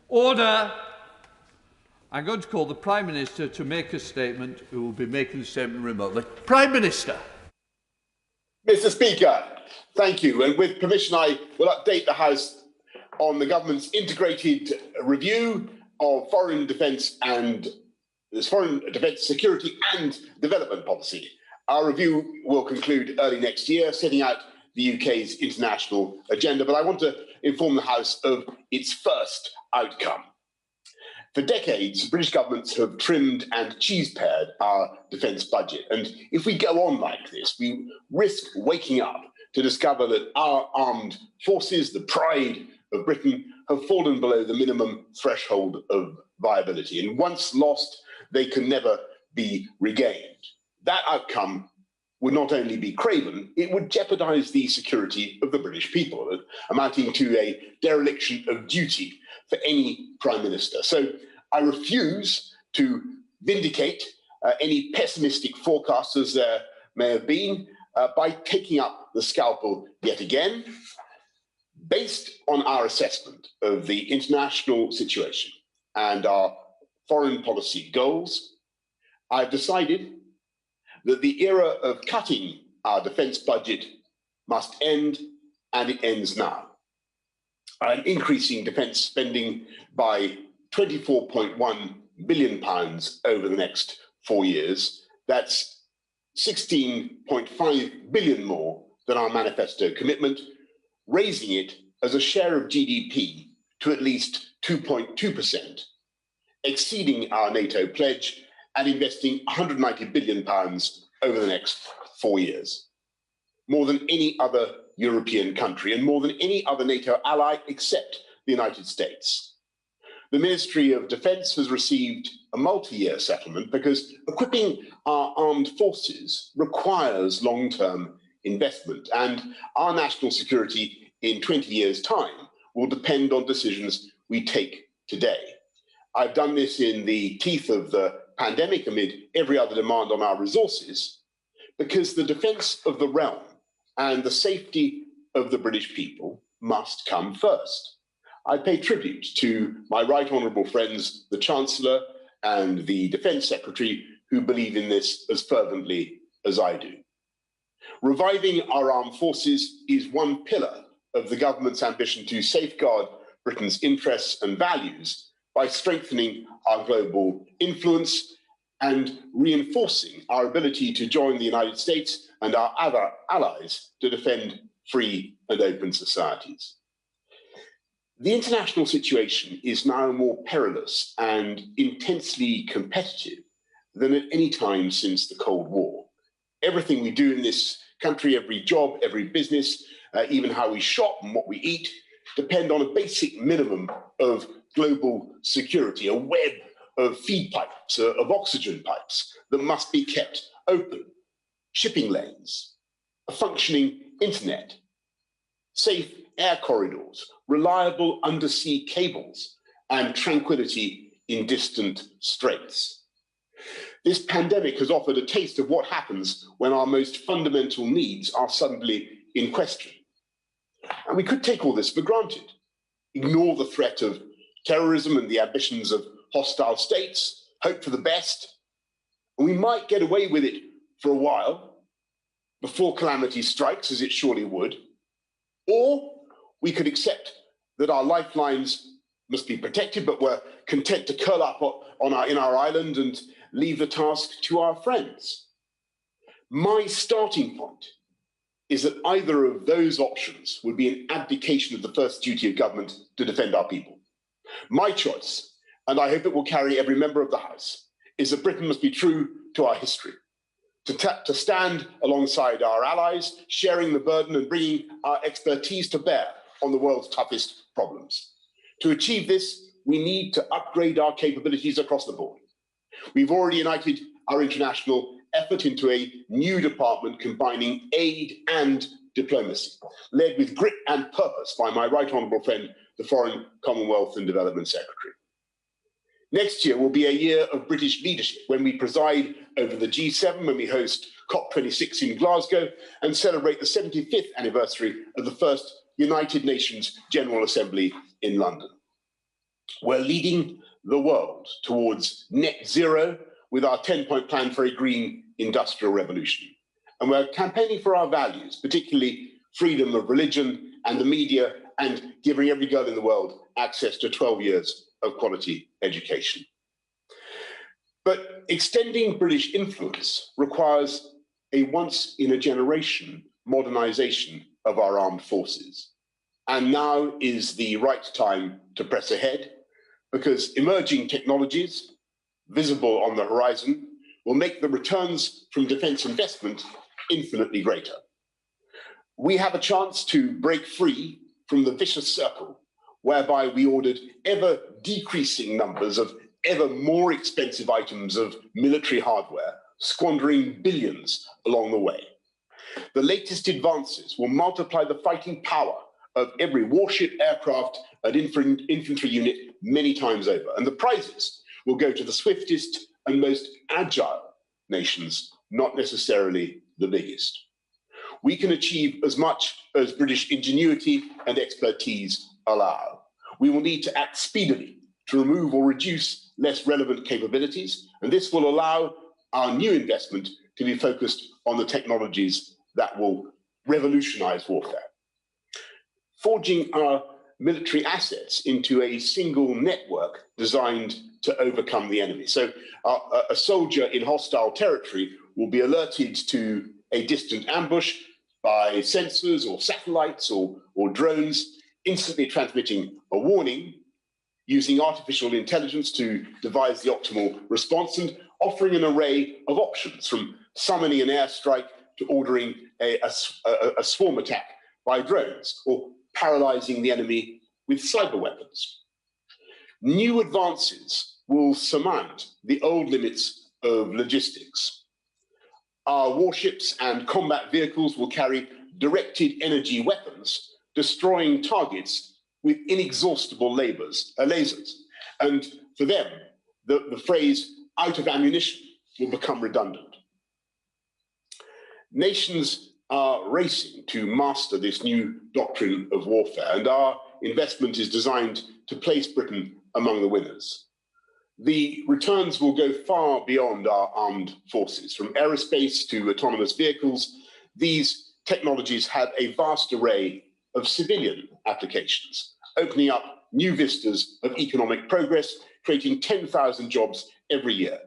Order. I'm going to call the Prime Minister to make a statement, who will be making the statement remotely. Prime Minister. Mr. Speaker, thank you. And with permission, I will update the House on the government's integrated review of foreign defence, security and development policy. Our review will conclude early next year, setting out the UK's international agenda. But I want to inform the House of its first outcome. For decades, British governments have trimmed and cheese-pared our defence budget. And if we go on like this, we risk waking up to discover that our armed forces, the pride of Britain, have fallen below the minimum threshold of viability. And once lost, they can never be regained. That outcome would not only be craven, it would jeopardise the security of the British people, amounting to a dereliction of duty for any Prime Minister. So I refuse to vindicate any pessimistic forecasters there may have been by taking up the scalpel yet again. Based on our assessment of the international situation and our foreign policy goals, I've decided that the era of cutting our defence budget must end, and it ends now. I'm increasing defence spending by £24.1 billion over the next 4 years. That's 16.5 billion more than our manifesto commitment, raising it as a share of GDP to at least 2.2%, exceeding our NATO pledge and investing £190 billion over the next 4 years. More than any other European country and more than any other NATO ally except the United States. The Ministry of Defence has received a multi-year settlement because equipping our armed forces requires long-term investment, and our national security in 20 years' time will depend on decisions we take today. I've done this in the teeth of the pandemic amid every other demand on our resources, because the defence of the realm and the safety of the British people must come first. I pay tribute to my right honourable friends, the Chancellor and the Defence Secretary, who believe in this as fervently as I do. Reviving our armed forces is one pillar of the government's ambition to safeguard Britain's interests and values by strengthening our global influence and reinforcing our ability to join the United States and our other allies to defend free and open societies. The international situation is now more perilous and intensely competitive than at any time since the Cold War. Everything we do in this country, every job, every business, even how we shop and what we eat, depend on a basic minimum of global security, a web of feed pipes, of oxygen pipes that must be kept open, shipping lanes, a functioning internet, safe air corridors, reliable undersea cables, and tranquility in distant straits. This pandemic has offered a taste of what happens when our most fundamental needs are suddenly in question. And we could take all this for granted, ignore the threat of terrorism and the ambitions of hostile states, hope for the best, and we might get away with it for a while before calamity strikes, as it surely would, or we could accept that our lifelines must be protected, but we're content to curl up in our island and leave the task to our friends. My starting point is that either of those options would be an abdication of the first duty of government to defend our people. My choice, and I hope it will carry every member of the House, is that Britain must be true to our history, to stand alongside our allies, sharing the burden and bringing our expertise to bear on the world's toughest problems. To achieve this, we need to upgrade our capabilities across the board. We've already united our international effort into a new department combining aid and diplomacy, led with grit and purpose by my right honourable friend, the Foreign, Commonwealth and Development Secretary. Next year will be a year of British leadership when we preside over the G7, when we host COP26 in Glasgow and celebrate the 75th anniversary of the first United Nations General Assembly in London. We're leading the world towards net zero with our 10-point plan for a green industrial revolution. And we're campaigning for our values, particularly freedom of religion and the media, and giving every girl in the world access to 12 years of quality education. But extending British influence requires a once-in-a-generation modernization of our armed forces. And now is the right time to press ahead, because emerging technologies, visible on the horizon, will make the returns from defense investment infinitely greater. We have a chance to break free from the vicious circle whereby we ordered ever decreasing numbers of ever more expensive items of military hardware, squandering billions along the way. The latest advances will multiply the fighting power of every warship, aircraft, and infantry unit many times over. And the prizes will go to the swiftest and most agile nations, not necessarily the biggest. We can achieve as much as British ingenuity and expertise allow. We will need to act speedily to remove or reduce less relevant capabilities, and this will allow our new investment to be focused on the technologies that will revolutionize warfare. Forging our military assets into a single network designed to overcome the enemy. So a soldier in hostile territory will be alerted to a distant ambush by sensors or satellites or drones, instantly transmitting a warning, using artificial intelligence to devise the optimal response, and offering an array of options, from summoning an airstrike to ordering a swarm attack by drones, or paralyzing the enemy with cyber weapons. New advances will surmount the old limits of logistics. Our warships and combat vehicles will carry directed energy weapons, destroying targets with inexhaustible lasers. And for them, the phrase "out of ammunition" will become redundant. Nations are racing to master this new doctrine of warfare, and our investment is designed to place Britain among the winners. The returns will go far beyond our armed forces. From aerospace to autonomous vehicles, these technologies have a vast array of civilian applications, opening up new vistas of economic progress, creating 10,000 jobs every year,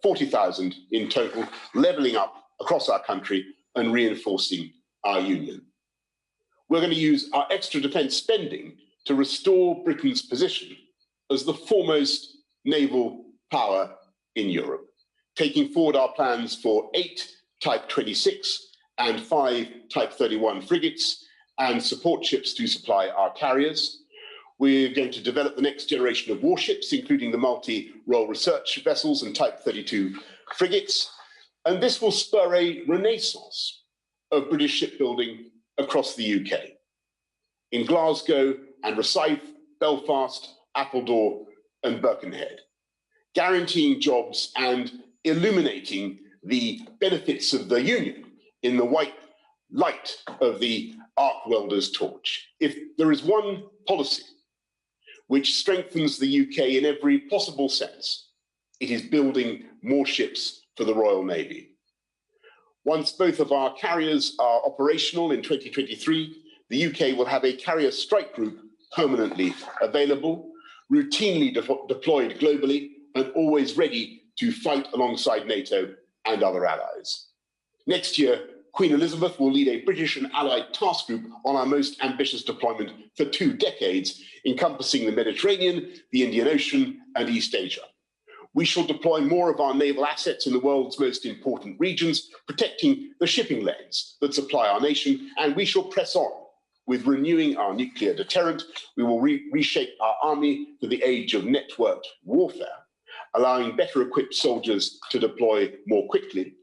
40,000 in total, levelling up across our country and reinforcing our union. We're going to use our extra defence spending to restore Britain's position as the foremost naval power in Europe, taking forward our plans for 8 Type 26 and 5 Type 31 frigates and support ships to supply our carriers. We're going to develop the next generation of warships, including the multi-role research vessels and Type 32 frigates. And this will spur a renaissance of British shipbuilding across the UK, in Glasgow and Rosyth, Belfast, Appledore and Birkenhead, guaranteeing jobs and illuminating the benefits of the Union in the white light of the arc welder's torch. If there is one policy which strengthens the UK in every possible sense, it is building more ships for the Royal Navy. Once both of our carriers are operational in 2023, the UK will have a carrier strike group permanently available, routinely deployed globally, and always ready to fight alongside NATO and other allies. Next year, Queen Elizabeth will lead a British and Allied task group on our most ambitious deployment for 2 decades, encompassing the Mediterranean, the Indian Ocean, and East Asia. We shall deploy more of our naval assets in the world's most important regions, protecting the shipping lanes that supply our nation, and we shall press on with renewing our nuclear deterrent. We will reshape our army for the age of networked warfare, allowing better equipped soldiers to deploy more quickly,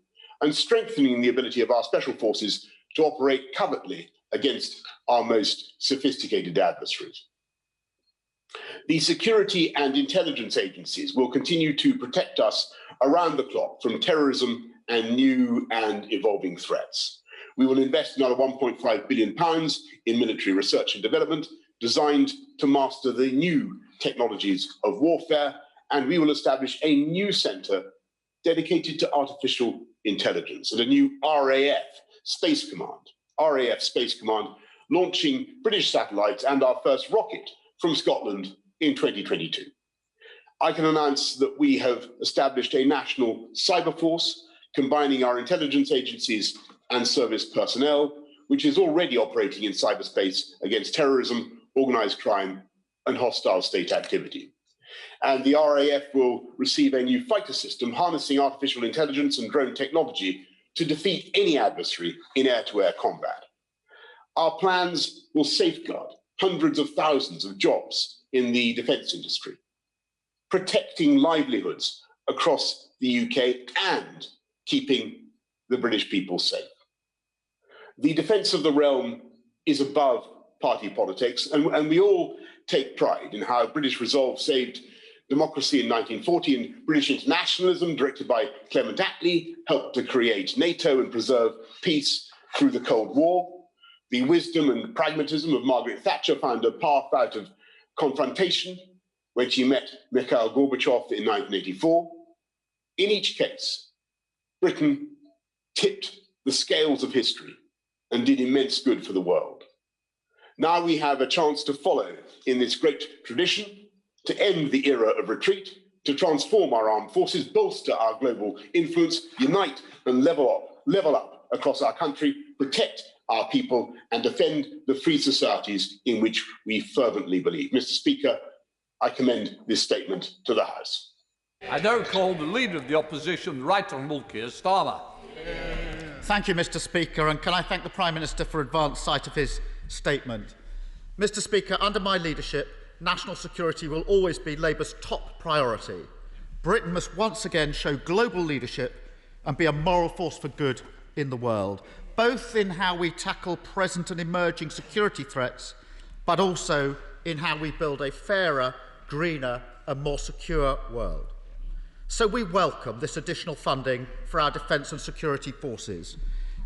and strengthening the ability of our special forces to operate covertly against our most sophisticated adversaries. The security and intelligence agencies will continue to protect us around the clock from terrorism and new and evolving threats. We will invest another £1.5 billion in military research and development, designed to master the new technologies of warfare, and we will establish a new centre dedicated to artificial intelligence and a new RAF Space Command, launching British satellites and our first rocket from Scotland in 2022. I can announce that we have established a national cyber force, combining our intelligence agencies and service personnel, which is already operating in cyberspace against terrorism, organised crime, and hostile state activity. And the RAF will receive a new fighter system harnessing artificial intelligence and drone technology to defeat any adversary in air-to-air combat. Our plans will safeguard hundreds of thousands of jobs in the defence industry, protecting livelihoods across the UK and keeping the British people safe. The defence of the realm is above party politics, and we all take pride in how British resolve saved democracy in 1940, and British internationalism, directed by Clement Attlee, helped to create NATO and preserve peace through the Cold War. The wisdom and pragmatism of Margaret Thatcher found a path out of confrontation when she met Mikhail Gorbachev in 1984. In each case, Britain tipped the scales of history and did immense good for the world. Now we have a chance to follow in this great tradition, to end the era of retreat, to transform our armed forces, bolster our global influence, unite and level up across our country, protect our people and defend the free societies in which we fervently believe. Mr. Speaker, I commend this statement to the House. I now call the Leader of the Opposition, Right Honourable Keir Starmer. Thank you, Mr. Speaker, and can I thank the Prime Minister for advance sight of his statement. Mr. Speaker, under my leadership, national security will always be Labour's top priority. Britain must once again show global leadership and be a moral force for good in the world, both in how we tackle present and emerging security threats, but also in how we build a fairer, greener and more secure world. So we welcome this additional funding for our defence and security forces,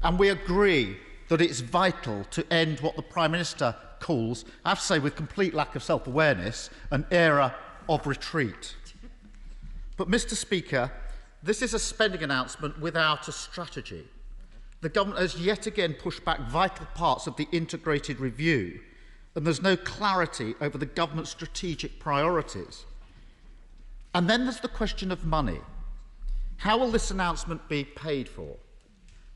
and we agree that it's vital to end what the Prime Minister calls, I have to say with complete lack of self-awareness, an era of retreat. But, Mr. Speaker, this is a spending announcement without a strategy. The government has yet again pushed back vital parts of the integrated review, and there's no clarity over the government's strategic priorities. And then there's the question of money. How will this announcement be paid for?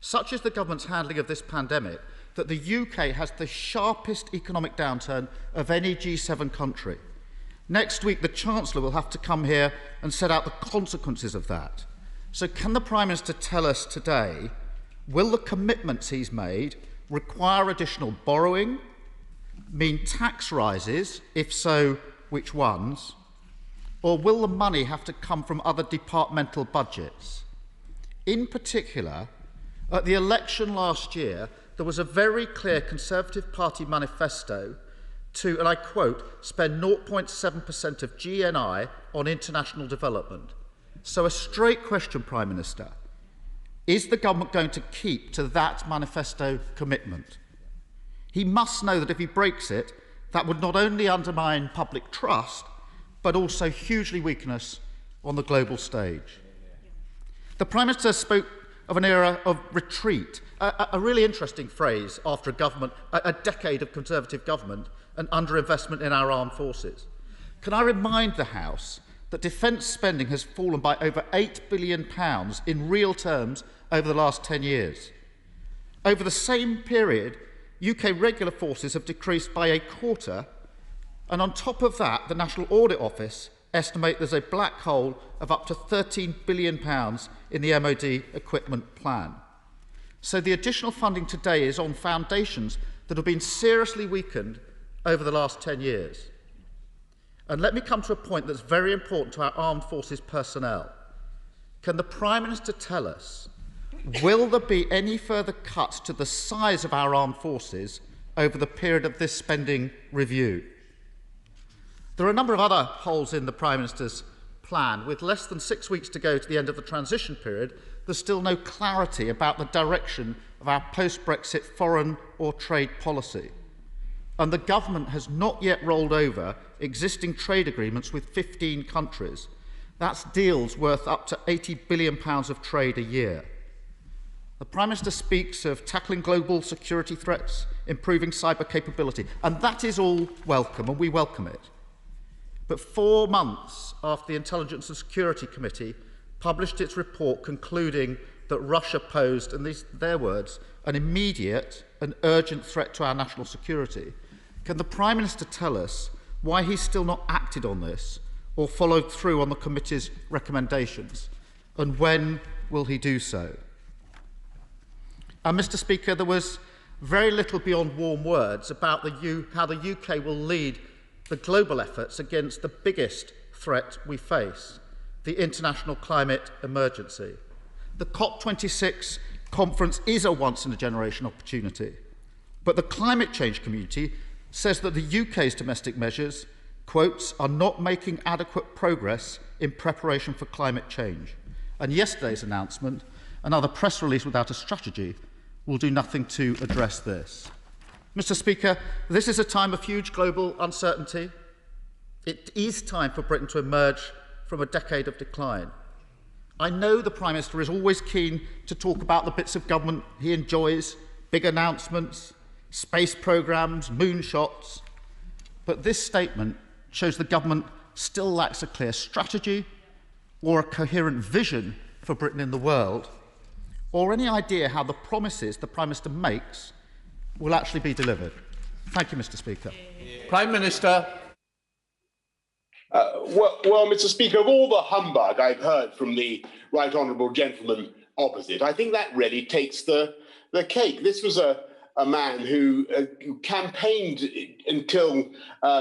Such is the government's handling of this pandemic that the UK has the sharpest economic downturn of any G7 country. Next week, the Chancellor will have to come here and set out the consequences of that. So can the Prime Minister tell us today, will the commitments he's made require additional borrowing, mean tax rises? If so, which ones? Or will the money have to come from other departmental budgets? In particular, at the election last year, there was a very clear Conservative Party manifesto to, and I quote, spend 0.7% of GNI on international development. So a straight question, Prime Minister. Is the government going to keep to that manifesto commitment? He must know that if he breaks it, that would not only undermine public trust, but also hugely weaken us on the global stage. The Prime Minister spoke of an era of retreat, a really interesting phrase after a decade of Conservative government and underinvestment in our armed forces. Can I remind the House that defence spending has fallen by over £8 billion in real terms over the last 10 years? Over the same period, UK regular forces have decreased by a quarter, and on top of that, the National Audit Office estimate there's a black hole of up to £13 billion in the MOD equipment plan. So the additional funding today is on foundations that have been seriously weakened over the last 10 years. And let me come to a point that's very important to our armed forces personnel. Can the Prime Minister tell us, will there be any further cuts to the size of our armed forces over the period of this spending review? There are a number of other holes in the Prime Minister's plan. With less than 6 weeks to go to the end of the transition period, there's still no clarity about the direction of our post-Brexit foreign or trade policy. and the government has not yet rolled over existing trade agreements with 15 countries. That's deals worth up to £80 billion of trade a year. The Prime Minister speaks of tackling global security threats, improving cyber capability, and that is all welcome, and we welcome it. But 4 months after the Intelligence and Security Committee published its report concluding that Russia posed, and these are their words, an immediate and urgent threat to our national security, can the Prime Minister tell us why he's still not acted on this or followed through on the committee's recommendations? And when will he do so? And Mr. Speaker, there was very little beyond warm words about how the UK will lead the global efforts against the biggest threat we face, the international climate emergency. The COP26 conference is a once-in-a-generation opportunity, but the climate change community says that the UK's domestic measures, quotes, are not making adequate progress in preparation for climate change. And yesterday's announcement, another press release without a strategy, will do nothing to address this. Mr. Speaker, this is a time of huge global uncertainty. It is time for Britain to emerge from a decade of decline. I know the Prime Minister is always keen to talk about the bits of government he enjoys, big announcements, space programmes, moonshots, but this statement shows the government still lacks a clear strategy or a coherent vision for Britain in the world, or any idea how the promises the Prime Minister makes will actually be delivered. Thank you, Mr. Speaker. Prime Minister. Well, Mr. Speaker, of all the humbug I've heard from the right honourable gentleman opposite, I think that really takes the cake. This was a man who campaigned until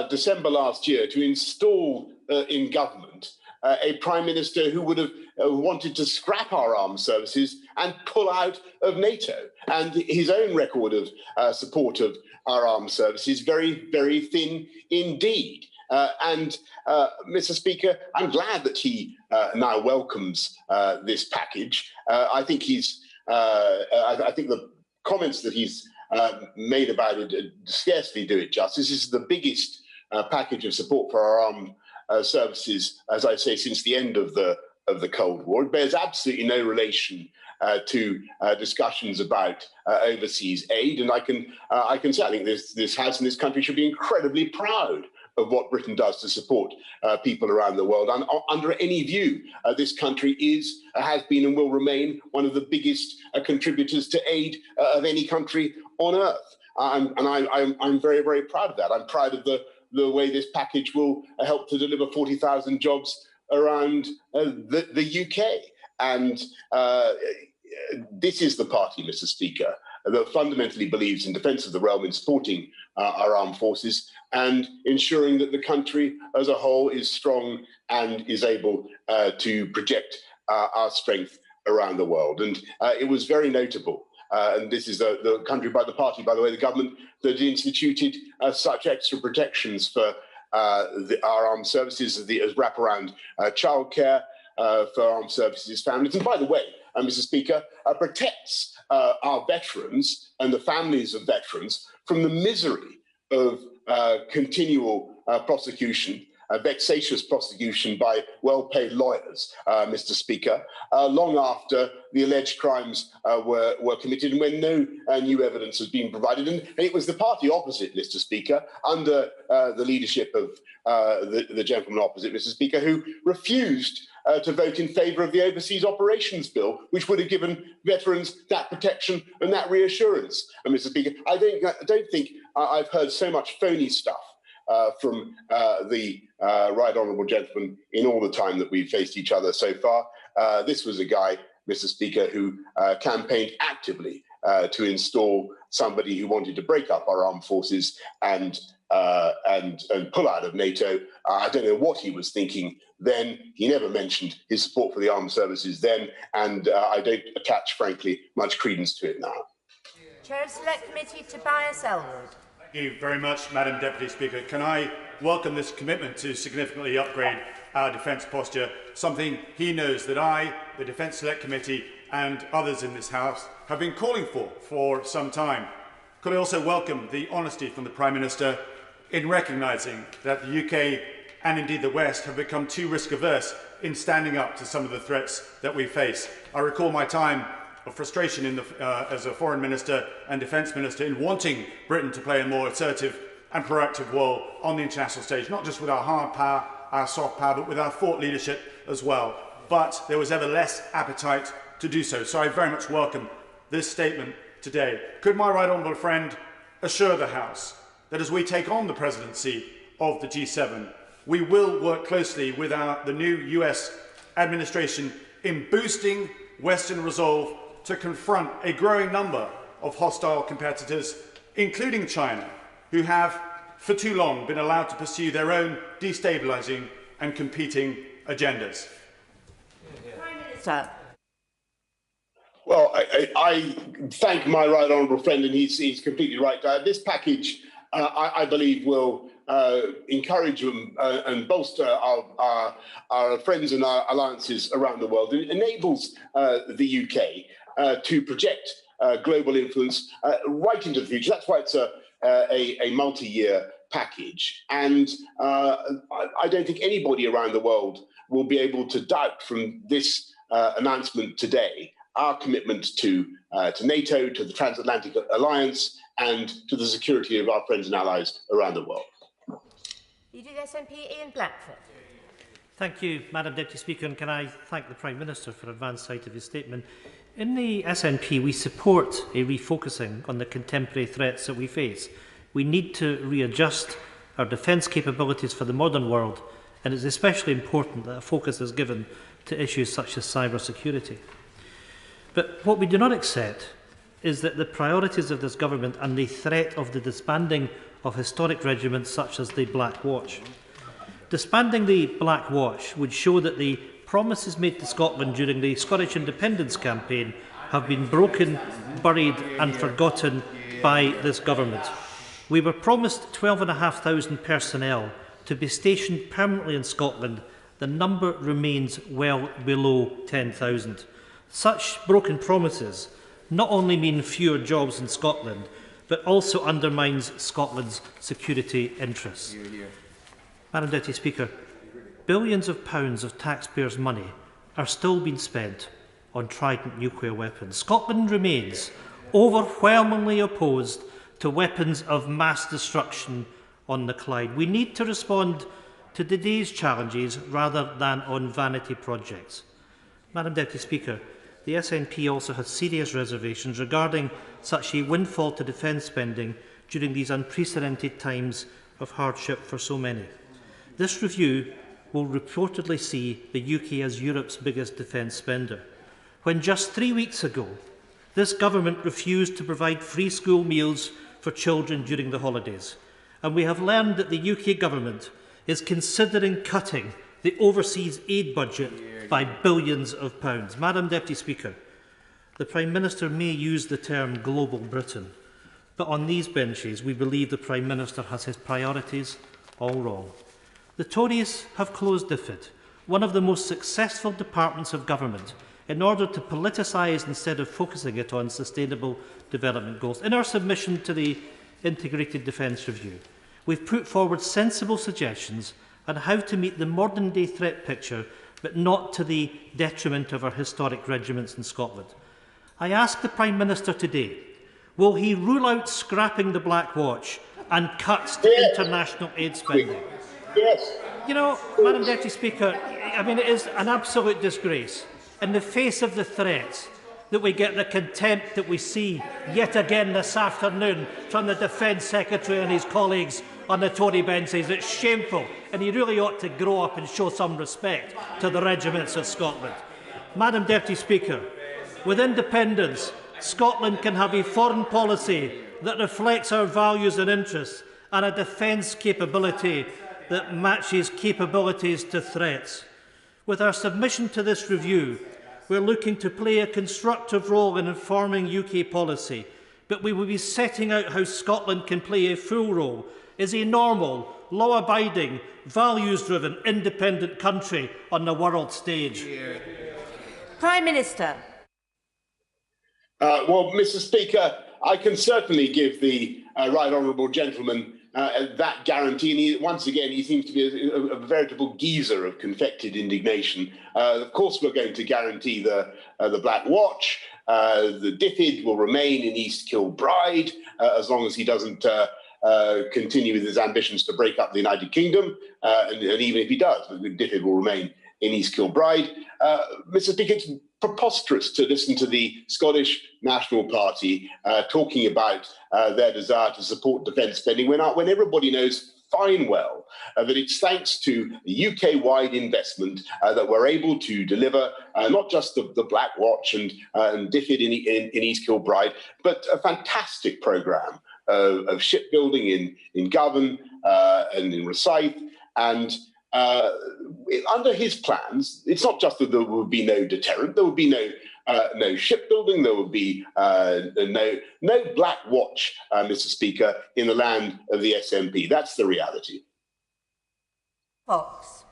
December last year to install in government a Prime Minister who would have wanted to scrap our armed services and pull out of NATO. And his own record of support of our armed services very, very thin indeed. Mr. Speaker, I'm glad that he now welcomes this package. I think I think the comments that he's made about it scarcely do it justice. This is the biggest package of support for our armed services, as I say, since the end of the Cold War. It bears absolutely no relation to discussions about overseas aid, and I can say I think this House and this country should be incredibly proud of what Britain does to support people around the world. And under any view, this country has been and will remain one of the biggest contributors to aid of any country on earth. I'm very, very proud of that. I'm proud of the way this package will help to deliver 40,000 jobs around the UK. And this is the party, Mr. Speaker, that fundamentally believes in defence of the realm, in supporting our armed forces and ensuring that the country as a whole is strong and is able to project our strength around the world. And it was very notable, and this is the country by the party, by the way, the government that instituted such extra protections for our armed services as wraparound childcare for armed services families. And by the way, Mr. Speaker, protects our veterans and the families of veterans from the misery of continual prosecution, vexatious prosecution by well-paid lawyers, Mr. Speaker, long after the alleged crimes were committed and when no new evidence has been provided. And it was the party opposite, Mr. Speaker, under the leadership of the gentleman opposite, Mr. Speaker, who refused to vote in favour of the Overseas Operations Bill, which would have given veterans that protection and that reassurance. And Mr. Speaker, I don't think I've heard so much phony stuff from the right honourable gentleman in all the time that we've faced each other so far. This was a guy, Mr. Speaker, who campaigned actively to install somebody who wanted to break up our armed forces and pull out of NATO. I don't know what he was thinking then. He never mentioned his support for the armed services then, and I don't attach, frankly, much credence to it now. Chair of Select Committee, Tobias Ellwood. Thank you very much, Madam Deputy Speaker. Can I welcome this commitment to significantly upgrade our defence posture, something he knows that I, the Defence Select Committee and others in this House have been calling for some time. Could I also welcome the honesty from the Prime Minister in recognising that the UK and indeed the West have become too risk-averse in standing up to some of the threats that we face. I recall my time of frustration as a Foreign Minister and Defence Minister in wanting Britain to play a more assertive and proactive role on the international stage, not just with our hard power, our soft power, but with our thought leadership as well. But there was ever less appetite to do so. So I very much welcome this statement today. Could my right honourable friend assure the House that as we take on the presidency of the G7, we will work closely with the new US administration in boosting Western resolve to confront a growing number of hostile competitors, including China, who have for too long been allowed to pursue their own destabilising and competing agendas? Prime Minister. Well, I thank my right honourable friend, and he's completely right. This package, I believe, will encourage and bolster our friends and our alliances around the world. It enables the UK to project global influence right into the future. That's why it's a multi-year package. And I don't think anybody around the world will be able to doubt from this announcement today our commitment to NATO, to the transatlantic alliance, and to the security of our friends and allies around the world. Leader of the SNP, Ian Blackford. Thank you, Madam Deputy Speaker, and can I thank the Prime Minister for advance sight of his statement. In the SNP, we support a refocusing on the contemporary threats that we face. We need to readjust our defence capabilities for the modern world, and it's especially important that a focus is given to issues such as cyber security. But what we do not accept is that the priorities of this government and the threat of the disbanding of historic regiments such as the Black Watch. Disbanding the Black Watch would show that the promises made to Scotland during the Scottish independence campaign have been broken, buried and forgotten by this government. We were promised 12,500 personnel to be stationed permanently in Scotland. The number remains well below 10,000. Such broken promises not only mean fewer jobs in Scotland, but also undermines Scotland's security interests. Madam Deputy Speaker, billions of pounds of taxpayers' money are still being spent on Trident nuclear weapons. Scotland remains overwhelmingly opposed to weapons of mass destruction on the Clyde. We need to respond to today's challenges rather than on vanity projects. Madam Deputy Speaker, the SNP also has serious reservations regarding such a windfall to defence spending during these unprecedented times of hardship for so many. This review will reportedly see the UK as Europe's biggest defence spender, when just 3 weeks ago this government refused to provide free school meals for children during the holidays. And we have learned that the UK government is considering cutting the overseas aid budget by billions of pounds. Madam Deputy Speaker, the Prime Minister may use the term global Britain, but on these benches we believe the Prime Minister has his priorities all wrong. The Tories have closed DFID, one of the most successful departments of government, in order to politicise instead of focusing it on sustainable development goals. In our submission to the Integrated Defence Review, we've put forward sensible suggestions on how to meet the modern-day threat picture, but not to the detriment of our historic regiments in Scotland. I ask the Prime Minister today, will he rule out scrapping the Black Watch and cuts to international aid spending? Yes. You know, Madam Deputy Speaker, I mean, it is an absolute disgrace in the face of the threats that we get the contempt that we see yet again this afternoon from the Defence Secretary and his colleagues on the Tory benches. It's shameful, and he really ought to grow up and show some respect to the regiments of Scotland. Madam Deputy Speaker, with independence, Scotland can have a foreign policy that reflects our values and interests and a defence capability that matches capabilities to threats. With our submission to this review, we're looking to play a constructive role in informing UK policy, but we will be setting out how Scotland can play a full role as a normal, law-abiding, values-driven, independent country on the world stage. Prime Minister. Well, Mr. Speaker, I can certainly give the right honourable gentleman that guarantee. And once again, he seems to be a veritable geyser of confected indignation. Of course, we're going to guarantee the Black Watch. The DFID will remain in East Kilbride as long as he doesn't continue with his ambitions to break up the United Kingdom. And even if he does, the DFID will remain in East Kilbride. Mr. Speaker, it's preposterous to listen to the Scottish National Party talking about their desire to support defence spending when everybody knows fine well that it's thanks to the UK-wide investment that we're able to deliver not just the Black Watch and DFID in East Kilbride, but a fantastic programme of shipbuilding in Govan and in Rosyth. And under his plans, it's not just that there would be no deterrent, there would be no shipbuilding, there would be no Black Watch, Mr. Speaker, in the land of the SNP. That's the reality. Fox.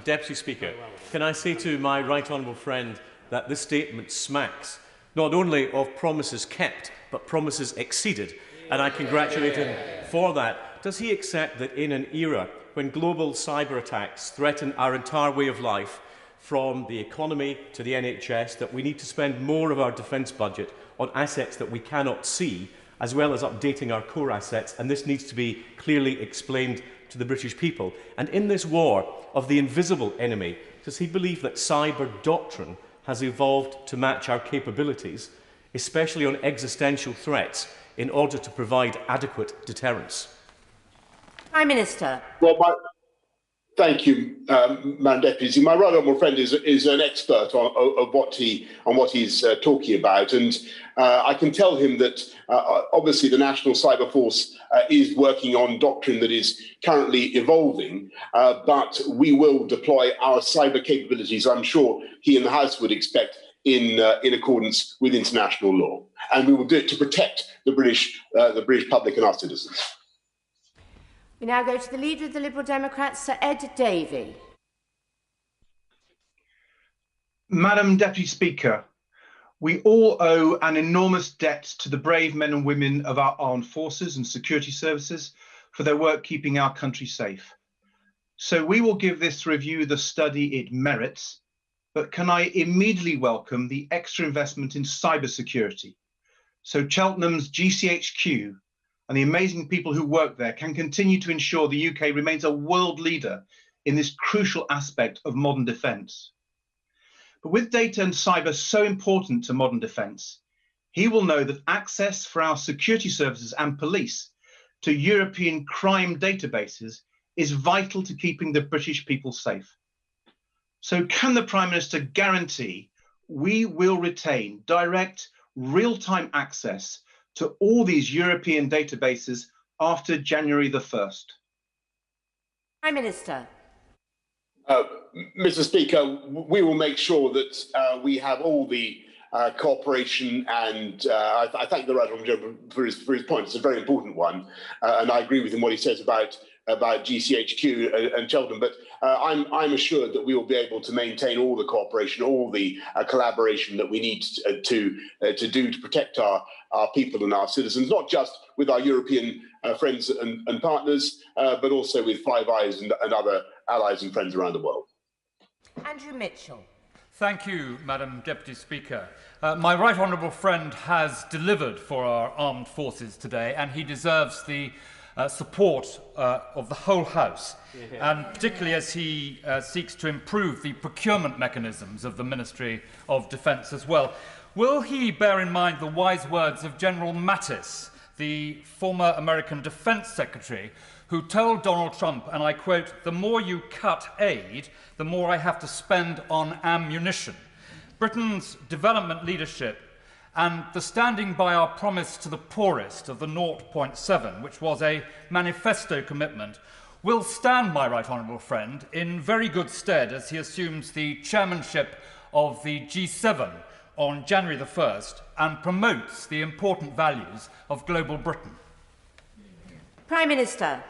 Deputy Speaker, can I say to my right honourable friend that this statement smacks not only of promises kept, but promises exceeded, and I congratulate him for that. Does he accept that in an era when global cyber attacks threaten our entire way of life, from the economy to the NHS, that we need to spend more of our defence budget on assets that we cannot see, as well as updating our core assets, and this needs to be clearly explained to the British people? And in this war of the invisible enemy, does he believe that cyber doctrine has evolved to match our capabilities, especially on existential threats, in order to provide adequate deterrence? Prime Minister. Well, thank you, Madam Deputy. My right honourable friend is an expert on what he's talking about, and I can tell him that obviously the National Cyber Force is working on doctrine that is currently evolving, but we will deploy our cyber capabilities, I'm sure he and the House would expect, in accordance with international law, and we will do it to protect the British public and our citizens. We now go to the Leader of the Liberal Democrats, Sir Ed Davey. Madam Deputy Speaker, we all owe an enormous debt to the brave men and women of our armed forces and security services for their work keeping our country safe. So we will give this review the study it merits, but can I immediately welcome the extra investment in cybersecurity, so Cheltenham's GCHQ and the amazing people who work there can continue to ensure the UK remains a world leader in this crucial aspect of modern defence. But with data and cyber so important to modern defence, he will know that access for our security services and police to European crime databases is vital to keeping the British people safe. So can the Prime Minister guarantee we will retain direct, real-time access to all these European databases after January the 1st? Prime Minister. Mr. Speaker, we will make sure that we have all the cooperation, and I thank the right honourable gentleman for his point. It's a very important one, and I agree with him what he says about GCHQ and Cheltenham. But I'm assured that we will be able to maintain all the cooperation, all the collaboration that we need to do to protect our people and our citizens, not just with our European friends and partners, but also with Five Eyes and other allies and friends around the world. Andrew Mitchell. Thank you, Madam Deputy Speaker. My right honourable friend has delivered for our armed forces today, and he deserves the support of the whole House, and particularly as he seeks to improve the procurement mechanisms of the Ministry of Defence as well. Will he bear in mind the wise words of General Mattis, the former American Defence Secretary, who told Donald Trump, and I quote, "The more you cut aid, the more I have to spend on ammunition." Britain's development leadership and the standing by our promise to the poorest of the 0.7, which was a manifesto commitment, will stand my right honourable friend in very good stead as he assumes the chairmanship of the G7 on January the 1st and promotes the important values of global Britain. Prime Minister.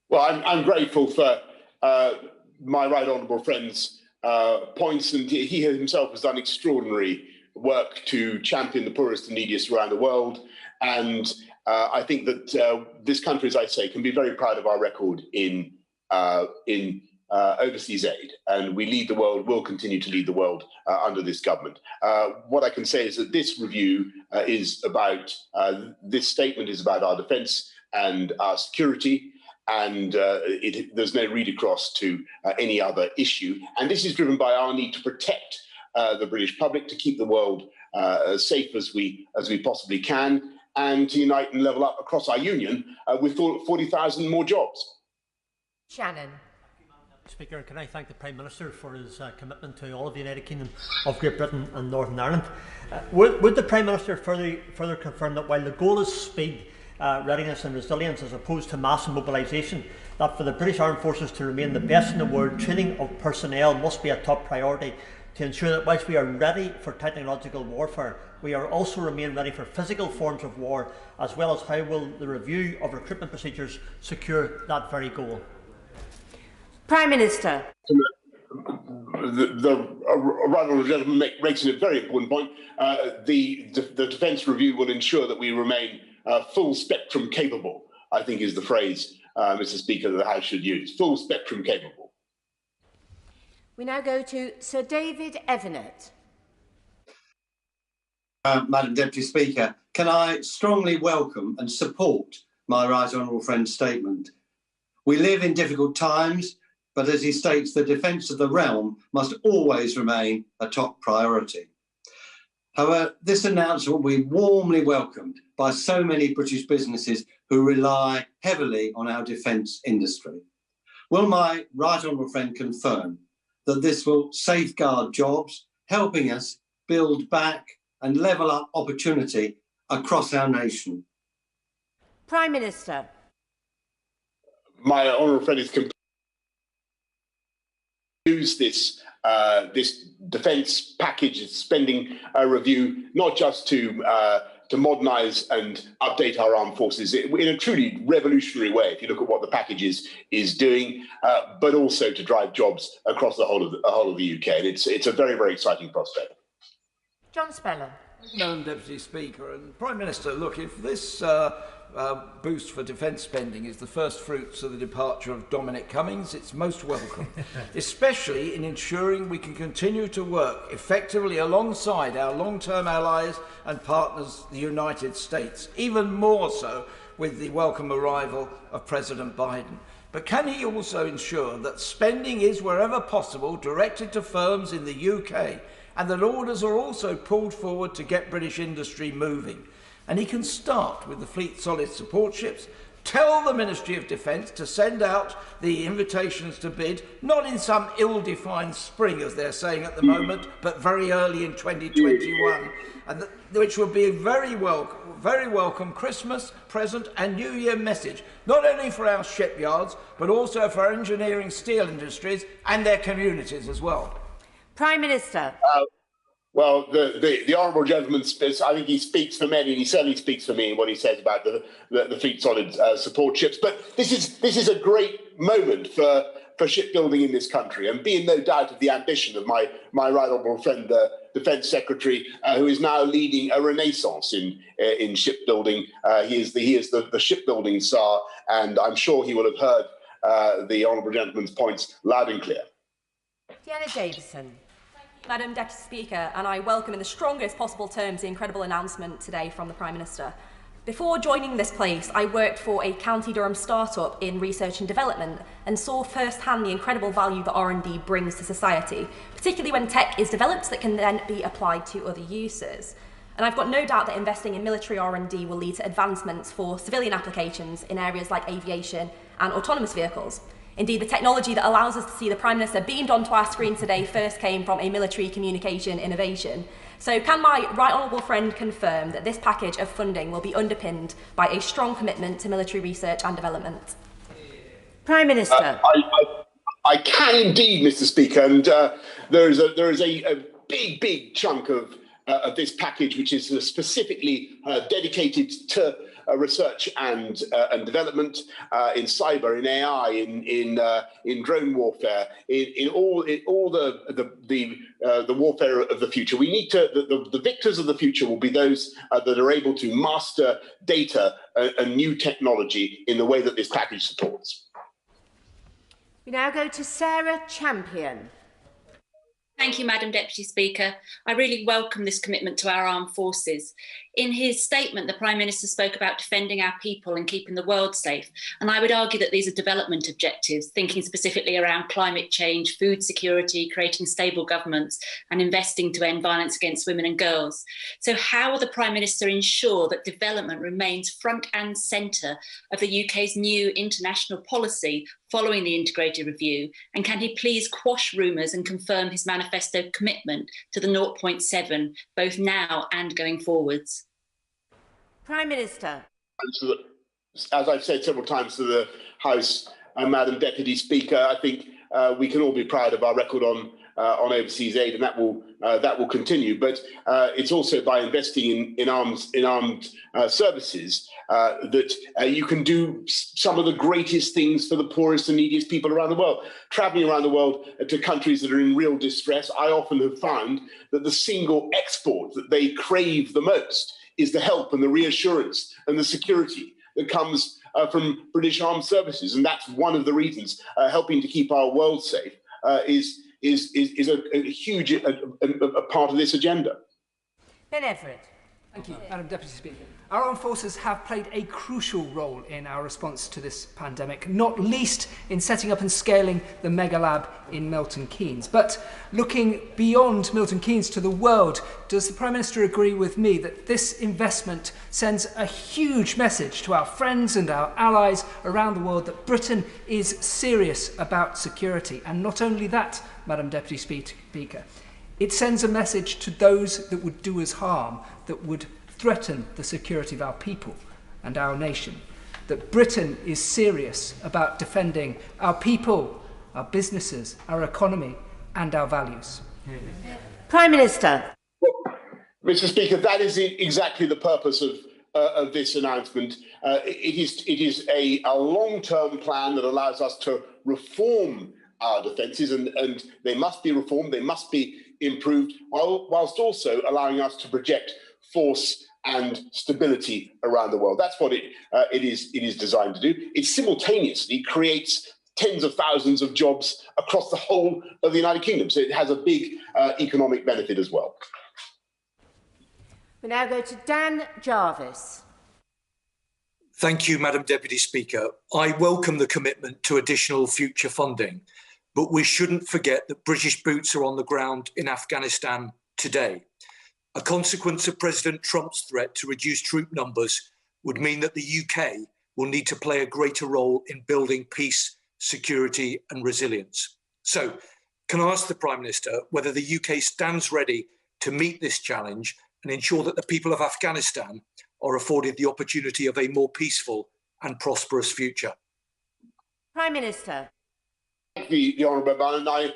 Well, I'm grateful for my right honourable friend's points, and he himself has done extraordinary work to champion the poorest and neediest around the world. And I think that this country, as I say, can be very proud of our record in overseas aid, and we lead the world, will continue to lead the world under this government. What I can say is that this review is about, this statement is about our defence and our security, and there's no read across to any other issue. And this is driven by our need to protect the British public, to keep the world as safe as we possibly can, and to unite and level up across our union with 40,000 more jobs. Shannon. Speaker, can I thank the Prime Minister for his commitment to all of the United Kingdom of Great Britain and Northern Ireland. Would the Prime Minister further confirm that while the goal is speed, readiness and resilience as opposed to mass mobilisation, that for the British Armed Forces to remain the best in the world, training of personnel must be a top priority to ensure that whilst we are ready for technological warfare, we are also remain ready for physical forms of war, as well as how will the review of recruitment procedures secure that very goal? Prime Minister. The right honourable gentleman makes a very important point. The defence review will ensure that we remain full spectrum capable, I think is the phrase, Mr. Speaker, that the House should use. Full spectrum capable. We now go to Sir David Evanet. Madam Deputy Speaker, can I strongly welcome and support my right honourable friend's statement. We live in difficult times, but as he states, the defence of the realm must always remain a top priority. However, this announcement will be warmly welcomed by so many British businesses who rely heavily on our defence industry. Will my right honourable friend confirm that this will safeguard jobs, helping us build back and level up opportunity across our nation? Prime Minister. My honourable friend is use this defence package spending review not just to modernise and update our armed forces in a truly revolutionary way, if you look at what the package is doing, but also to drive jobs across the whole of the UK. And it's a very, very exciting prospect. John Speller. Madam Deputy Speaker and Prime Minister, look, if this boost for defence spending is the first fruits of the departure of Dominic Cummings, it's most welcome, especially in ensuring we can continue to work effectively alongside our long-term allies and partners, the United States, even more so with the welcome arrival of President Biden. But can he also ensure that spending is, wherever possible, directed to firms in the UK, and that orders are also pulled forward to get British industry moving? And he can start with the Fleet Solid support ships, tell the Ministry of Defence to send out the invitations to bid, not in some ill-defined spring, as they're saying at the moment, but very early in 2021, and which would be a very welcome Christmas present and New Year message, not only for our shipyards, but also for our engineering steel industries and their communities as well. Prime Minister. Well, the honourable gentleman, I think he speaks for many, and he certainly speaks for me in what he says about the Fleet Solid support ships. But this is a great moment for shipbuilding in this country, and be in no doubt of the ambition of my right honourable friend, the Defence Secretary, who is now leading a renaissance in shipbuilding. He is the shipbuilding czar, and I'm sure he will have heard the honourable gentleman's points loud and clear. Deanna Davison. Madam Deputy Speaker, and I welcome in the strongest possible terms the incredible announcement today from the Prime Minister. Before joining this place, I worked for a County Durham startup in research and development and saw firsthand the incredible value that R&D brings to society, particularly when tech is developed that can then be applied to other uses. And I've got no doubt that investing in military R&D will lead to advancements for civilian applications in areas like aviation and autonomous vehicles. Indeed, the technology that allows us to see the Prime Minister beamed onto our screen today first came from a military communication innovation. So can my right honourable friend confirm that this package of funding will be underpinned by a strong commitment to military research and development? Prime Minister. I can indeed, Mr. Speaker, and there is a big chunk of this package which is specifically dedicated to research and development, in cyber, in AI, in drone warfare, in all the warfare of the future. We need to. The victors of the future will be those that are able to master data and new technology in the way that this package supports. We now go to Sarah Champion. Thank you, Madam Deputy Speaker. I really welcome this commitment to our armed forces. In his statement, the Prime Minister spoke about defending our people and keeping the world safe. And I would argue that these are development objectives, thinking specifically around climate change, food security, creating stable governments, and investing to end violence against women and girls. So how will the Prime Minister ensure that development remains front and centre of the UK's new international policy following the integrated review? And can he please quash rumours and confirm his manifesto commitment to the 0.7, both now and going forwards? Prime Minister. As I've said several times to the House, Madam Deputy Speaker, I think we can all be proud of our record on overseas aid, and that will continue. But it's also by investing in armed services that you can do some of the greatest things for the poorest and neediest people around the world. Traveling around the world to countries that are in real distress, I often have found that the single export that they crave the most is the help and the reassurance and the security that comes from British armed services, and that's one of the reasons helping to keep our world safe is a huge part of this agenda. Ben Everett. Thank you, Madam Deputy Speaker. Our armed forces have played a crucial role in our response to this pandemic, not least in setting up and scaling the mega lab in Milton Keynes. But looking beyond Milton Keynes to the world, does the Prime Minister agree with me that this investment sends a huge message to our friends and our allies around the world that Britain is serious about security? And not only that, Madam Deputy Speaker, it sends a message to those that would do us harm, that would threaten the security of our people and our nation, that Britain is serious about defending our people, our businesses, our economy and our values. Prime Minister. Well, Mr. Speaker, that is exactly the purpose of this announcement. It is a long-term plan that allows us to reform our defences, and they must be reformed, they must be improved, whilst also allowing us to project force and stability around the world. That's what it is designed to do. It simultaneously creates tens of thousands of jobs across the whole of the United Kingdom. So it has a big economic benefit as well. We now go to Dan Jarvis. Thank you, Madam Deputy Speaker. I welcome the commitment to additional future funding, but we shouldn't forget that British boots are on the ground in Afghanistan today. A consequence of President Trump's threat to reduce troop numbers would mean that the UK will need to play a greater role in building peace, security and resilience. So, can I ask the Prime Minister whether the UK stands ready to meet this challenge and ensure that the people of Afghanistan are afforded the opportunity of a more peaceful and prosperous future? Prime Minister. The Honourable Bannon, I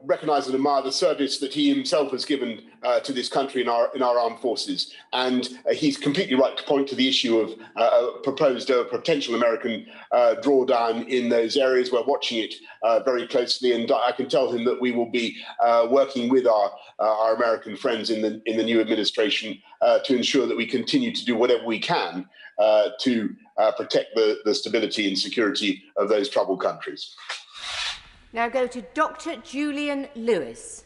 recognise and admire the service that he himself has given to this country in our armed forces, and he's completely right to point to the issue of potential American drawdown in those areas. We're watching it very closely, and I can tell him that we will be working with our American friends in the new administration to ensure that we continue to do whatever we can to protect the stability and security of those troubled countries. Now go to Dr. Julian Lewis.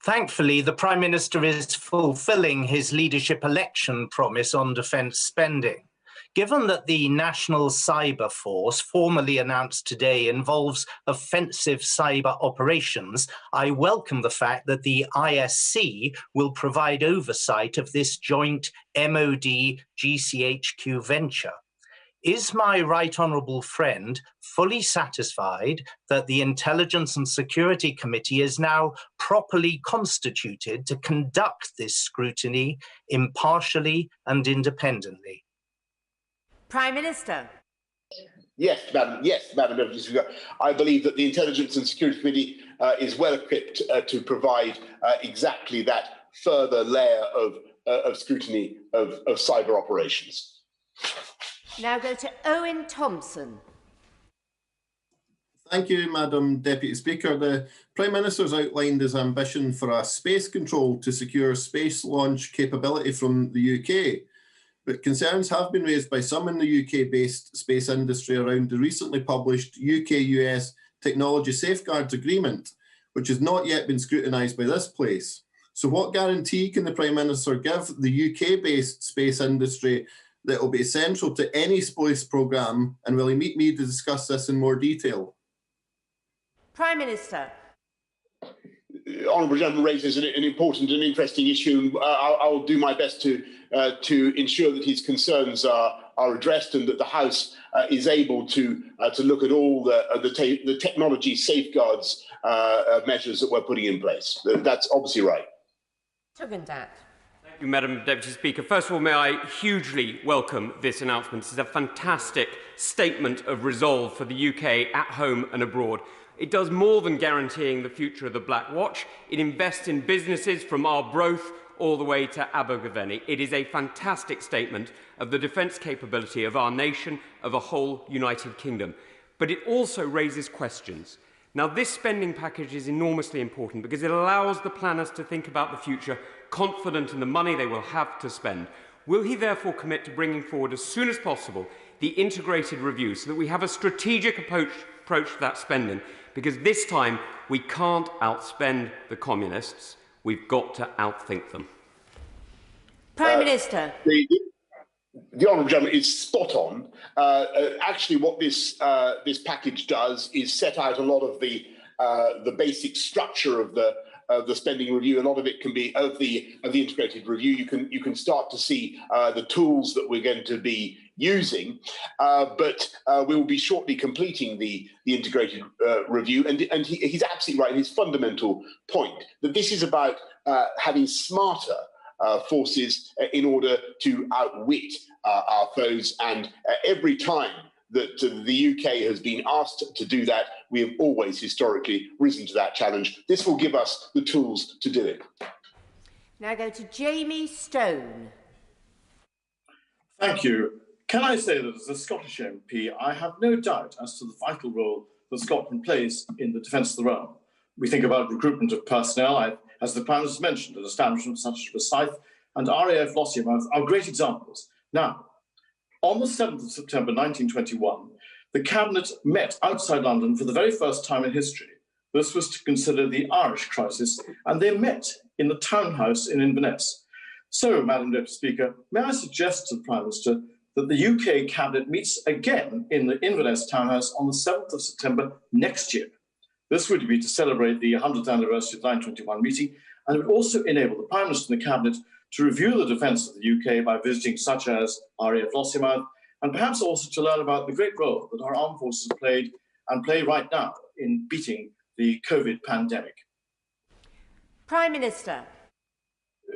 Thankfully, the Prime Minister is fulfilling his leadership election promise on defence spending. Given that the National Cyber Force, formally announced today, involves offensive cyber operations, I welcome the fact that the ISC will provide oversight of this joint MOD-GCHQ venture. Is my right honourable friend fully satisfied that the Intelligence and Security Committee is now properly constituted to conduct this scrutiny impartially and independently? Prime Minister. Yes, Madam Deputy Speaker. I believe that the Intelligence and Security Committee is well equipped to provide exactly that further layer of of scrutiny of cyber operations. Now go to Owen Thompson. Thank you, Madam Deputy Speaker. The Prime Minister's outlined his ambition for a space control to secure space launch capability from the UK. But concerns have been raised by some in the UK-based space industry around the recently published UK-US Technology Safeguards Agreement, which has not yet been scrutinised by this place. So what guarantee can the Prime Minister give the UK-based space industry that will be central to any space programme, and will he meet me to discuss this in more detail? Prime Minister. The Honourable Gentleman raises an important and interesting issue. I'll do my best to ensure that his concerns are addressed and that the House is able to look at all the technology safeguards measures that we're putting in place. That's obviously right. Tugendhat. Thank you, Madam Deputy Speaker. First of all, may I hugely welcome this announcement. This is a fantastic statement of resolve for the UK at home and abroad. It does more than guaranteeing the future of the Black Watch. It invests in businesses from Arbroath all the way to Abergavenny. It is a fantastic statement of the defence capability of our nation, of a whole United Kingdom. But it also raises questions. Now, this spending package is enormously important because it allows the planners to think about the future, confident in the money they will have to spend. Will he therefore commit to bringing forward as soon as possible the integrated review so that we have a strategic approach to that spending? Because this time we can't outspend the communists. We've got to outthink them. Prime Minister. The Honourable Gentleman is spot on. Actually, what this package does is set out a lot of the basic structure of the spending review. A lot of it can be of the integrated review. You can start to see the tools that we're going to be using, but we will be shortly completing the integrated review. And he's absolutely right in his fundamental point that this is about having smarter forces in order to outwit our foes. And every time that the UK has been asked to do that, we have always historically risen to that challenge. This will give us the tools to do it. Now go to Jamie Stone. Thank you. Can I say that as a Scottish MP, I have no doubt as to the vital role that Scotland plays in the defence of the realm. We think about recruitment of personnel, as the Prime Minister mentioned, an establishment such as Forsyth and RAF Lossiemouth are great examples. Now, on the 7th of September 1921, the Cabinet met outside London for the very first time in history. This was to consider the Irish crisis, and they met in the townhouse in Inverness. So, Madam Deputy Speaker, may I suggest to the Prime Minister that the UK Cabinet meets again in the Inverness townhouse on the 7th of September next year. This would be to celebrate the 100th anniversary of the 921 meeting, and it would also enable the Prime Minister and the Cabinet to review the defence of the UK by visiting such as RAF Lossiemouth, and perhaps also to learn about the great role that our armed forces have played and play right now in beating the COVID pandemic. Prime Minister.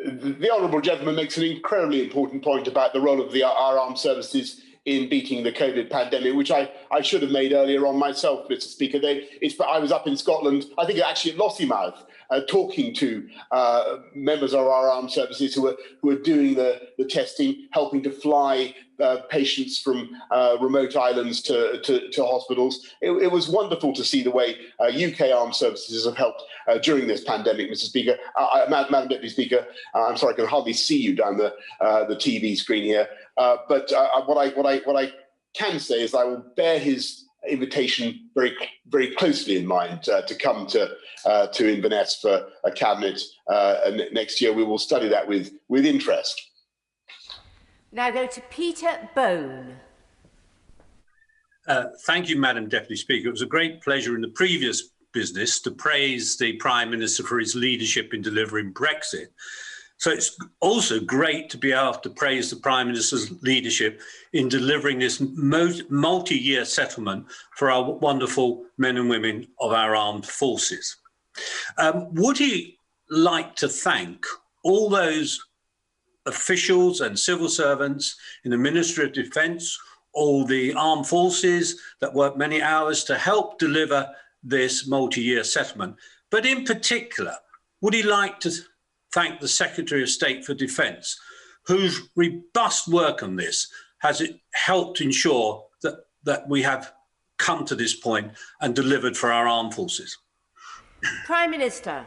The Honourable Gentleman makes an incredibly important point about the role of our armed services in beating the COVID pandemic, which I should have made earlier on myself, Mr. Speaker. I was up in Scotland, I think actually at Lossiemouth, talking to members of our armed services who are doing the testing, helping to fly patients from remote islands to hospitals. It was wonderful to see the way UK armed services have helped during this pandemic, Mr. Speaker. Madam Deputy Speaker, I'm sorry, I can hardly see you down the TV screen here. But what I can say is I will bear his invitation very, very closely in mind to come to Inverness for a cabinet next year. We will study that with interest. Now go to Peter Bone. Thank you, Madam Deputy Speaker. It was a great pleasure in the previous business to praise the Prime Minister for his leadership in delivering Brexit. So it's also great to be able to praise the Prime Minister's leadership in delivering this multi-year settlement for our wonderful men and women of our armed forces. Would he like to thank all those officials and civil servants in the Ministry of Defence, all the armed forces that work many hours to help deliver this multi-year settlement? But in particular, would he like to thank the Secretary of State for Defence, whose robust work on this has helped ensure that we have come to this point and delivered for our armed forces. Prime Minister.